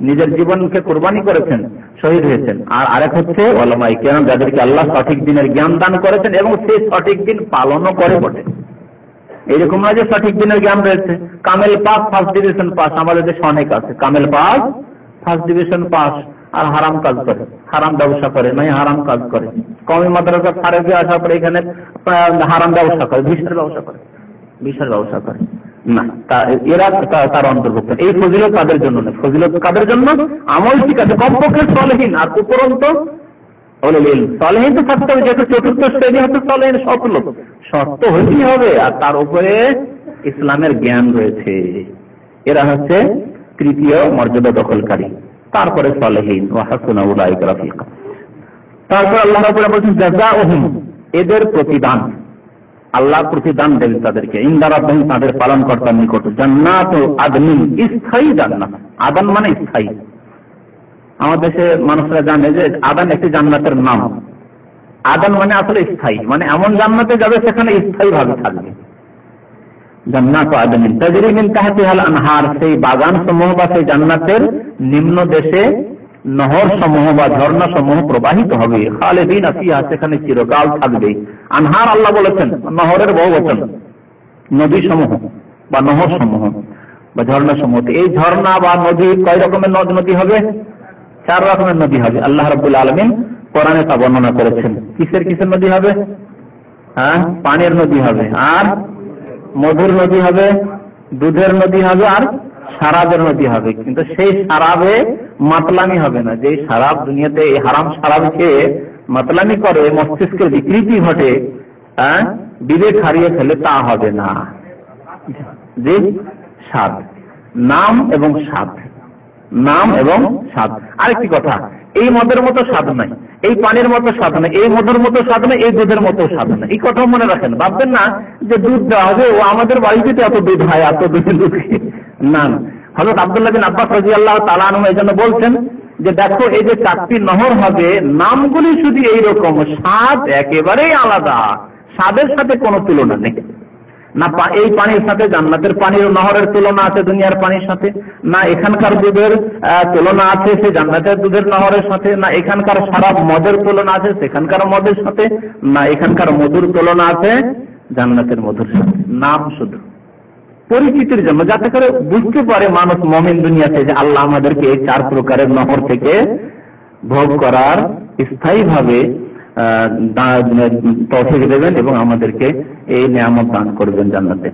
নিজের জীবনকে কুরবানি করেছেন, শহীদ হয়েছেন। আর আরেক হচ্ছে উলামায়ে কিরাম, যাদেরকে আল্লাহ সঠিক দিনের জ্ঞান দান করেছেন এবং সেই সঠিক দিন পালনও করে বটে। এইরকম না যে সঠিক দিনের জ্ঞান রয়েছে, কামেল পাস, ফার্স্ট ডিভিশন পাস, আমাদের দেশে অনেক আছে কামেল পাস, ফার্স্ট ডিভিশন পাস, আর হারাম কাজ করে, হারাম ব্যবসা করে, নাই হারাম কাজ করে, কওমি মাদ্রাসা ফারেগে আসার পরে এখানে হারাম ব্যবসা করে, ভিসার ব্যবসা করে না, এরা তার অন্তর্ভুক্ত। এই ফজিলত তাদের জন্য নয়। ফজিলত কাদের জন্য? আমল ঠিক আছে, কমপক্ষে সলেহীন, আর উপরন্ত সলেহীন তো থাকতে হবে। যেহেতু চতুর্থ শ্রেণী হচ্ছে সলেহীন, সৎ লোক, সত্য হইতেই হবে, আর তার উপরে ইসলামের জ্ঞান রয়েছে। এরা হচ্ছে তৃতীয় মর্যাদা দখলকারী। তারপরে সলেহীন, ওয়া হাসুনা উলাইকা রাফিকা। তারপর আল্লাহ রাব্বুল আলামিন বলেছেন জাযাউহুম, এদের প্রতিদান, আল্লাহ প্রতিদান দেবেন তাদেরকে, ইনদা রাব্বিহিম, তাদের পালনকর্তার নিকট, জান্নাতু আদনিন, স্থায়ী জান্নাত। আদান মানে স্থায়ী। আমাদের দেশে মানুষরা জানে যে আদান একটি জান্নাতের নাম। আদান মানে আসলে স্থায়ী, মানে এমন জান্নাতে যাবে সেখানে স্থায়ী ভাবে থাকবে। জান্নাতু আদনিন তাজরি মিন তাহতিহাল আনহার, সেই বাগান সমূহ বা সেই জান্নাতের নিম্ন দেশে নহর সমূহ বা ঝর্ণা সমূহ প্রবাহিত হবে। খালিদিনা ফিহা, সেখানে চিরকাল থাকবে। আনহার আল্লাহ বলেছেন, নহরের বহুবচন, নদী সমূহ বা নহর সমূহ বা ঝর্ণা সমূহ। এই ঝর্ণা বা নদী কয় রকমের নদী হবে? 4 রকমের নদী হবে। আল্লাহ রাব্বুল আলামিন কোরআনে তা বর্ণনা করেছেন। কিসের নদী হবে? পানির নদী হবে, আর মধুর নদী হবে, দুধের নদী হবে, আর শরাবের নদী হবে। কিন্তু সেই শরাবে মাতলামি হবে না। যে শরাব দুনিয়াতে এই হারাম শরাব খেয়ে মাতলামি করে, মস্তিষ্কের বিকৃতি ঘটে, বিবেক হারিয়ে ফেলে, তা হবে না। যে স্বাদ, নাম এবং স্বাদ, নাম এবং স্বাদ। আরেকটি কথা, এই মদের মতো স্বাদ নাই, এই পানির মতো স্বাদ নাই, এই মধুর মতো স্বাদ নাই, এই দুধের মতো স্বাদ নাই। এই কথা মনে রাখেন। ভাববেন না যে দুধ দেওয়া হবে, ও আমাদের বাড়িতে এত দুধ হয়, এত দুধ না। হযরত আব্দুল্লাহ বিন আব্বাস রাদিয়াল্লাহু তাআলা আনহু এই জন্য বলছেন যে দেখো, এই যে 4টি নহর হবে, নামগুলি শুধু এইরকম, স্বাদ একেবারেই আলাদা, স্বাদের সাথে কোনো তুলনা নেই। না এই পানির সাথে জান্নাতের পানির নহরের তুলনা আছে দুনিয়ার পানির সাথে, না এখানকার দুধের তুলনা আছে সে জান্নাতের দুধের নহরের সাথে, না এখানকার শরাব মদের তুলনা আছে সেখানকার মদের সাথে, না এখানকার মধুর তুলনা আছে জান্নাতের মধুর সাথে। নাম শুধু পরিচিতির জন্য, যাতে করে বুঝতে পারে মানুষ মুমিন দুনিয়াতে যে আল্লাহ আমাদেরকে এই 4 প্রকারের নহর থেকে ভোগ করার স্থায়ী ভাবে তৌফিক দেবেন এবং আমাদেরকে এই নিয়ামত দান করবেন জান্নাতে।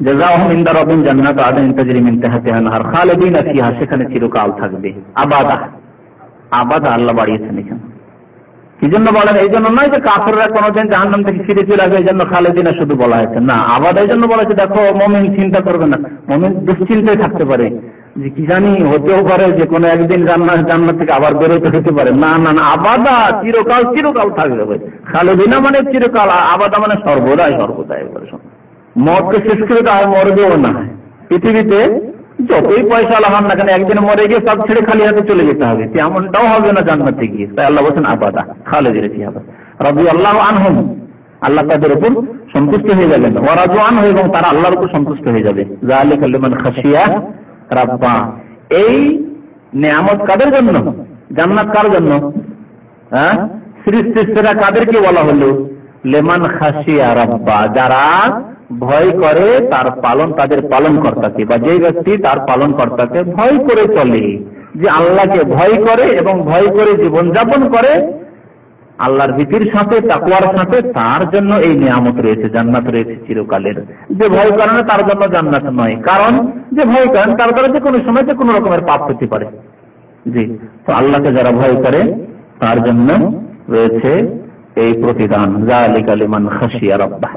জাযাউহুম ইনদা রাব্বিহিম জান্নাতু আদনিন তাজরি মিন তাহতিহা আনহার খালিদিনা ফিহা, সেখানে চিরকাল থাকবে। আবাদা আল্লাহ বাড়িয়েছেন এখানে। কি জন্য বলেন? এই জন্য নয় যে কাফেররা কোনোদিন জাহান্নাম থেকে ফিরে চলে আসবে, এই জন্য খালিদিনা শুধু বলা হয়েছে না। আবাদা এই জন্য বলা হয়েছে, দেখো মুমিন চিন্তা করবে না, মুমিন দুশ্চিন্তায় থাকতে পারে যে কি জানি হতেও পারে যে কোনো একদিন জান্নাত থেকে আবার বেরোতে হতে পারে। না না না, আবাদা চিরকাল থাকবে। খালিদিনা মানে চিরকাল, আবাদা মানে সর্বদাই। মরকে শেষ করে তো আর মরবেও না। পৃথিবীতে যতই পয়সা আলা হন না কেন একদিন মরে গিয়ে সব ছেড়ে খালি হাতে চলে যেতে হবে, এমনটাও হবে না জান্নাতে গিয়ে। তাই আল্লাহ বলছেন আবাদা খালিদিন ফিহা, রাদিয়াল্লাহু আনহুম, আল্লাহ তাদের উপর সন্তুষ্ট হয়ে যাবেন, ওয়া রাদু আনহু, এবং তারা আল্লাহর উপর সন্তুষ্ট হয়ে যাবে। যালিকা লিমান খাশিয়া রাব্বা, এই নিয়ামত কাদের জন্য? জান্নাত কার জন্য? হ্যাঁ, সৃষ্টিরা কাদেরকে বলা হলো? লিমান খাশিয়া রাব্বা, যারা ভয় করে তার পালন, তাদের পালন কর্তাকে, বা যে ব্যক্তি তার পালন কর্তাকে ভয় করে চলে, যে আল্লাহকে ভয় করে এবং ভয় করে জীবনযাপন করে আল্লাহর ভীতির সাথে, তাকওয়ার সাথে, তার জন্য এই নিয়ামত রয়েছে, জান্নাত রয়েছে চিরকালের। যে ভয় করে না তার জন্য জান্নাত নয়, কারণ যে ভয় করেন তার দ্বারা যে কোনো সময় যে কোনো রকমের পাপ হতে পারে। জি, তো আল্লাহকে যারা ভয় করে তার জন্য রয়েছে এই প্রতিদান, যালিকা লিমান খাশিয়া রাব্বাহ।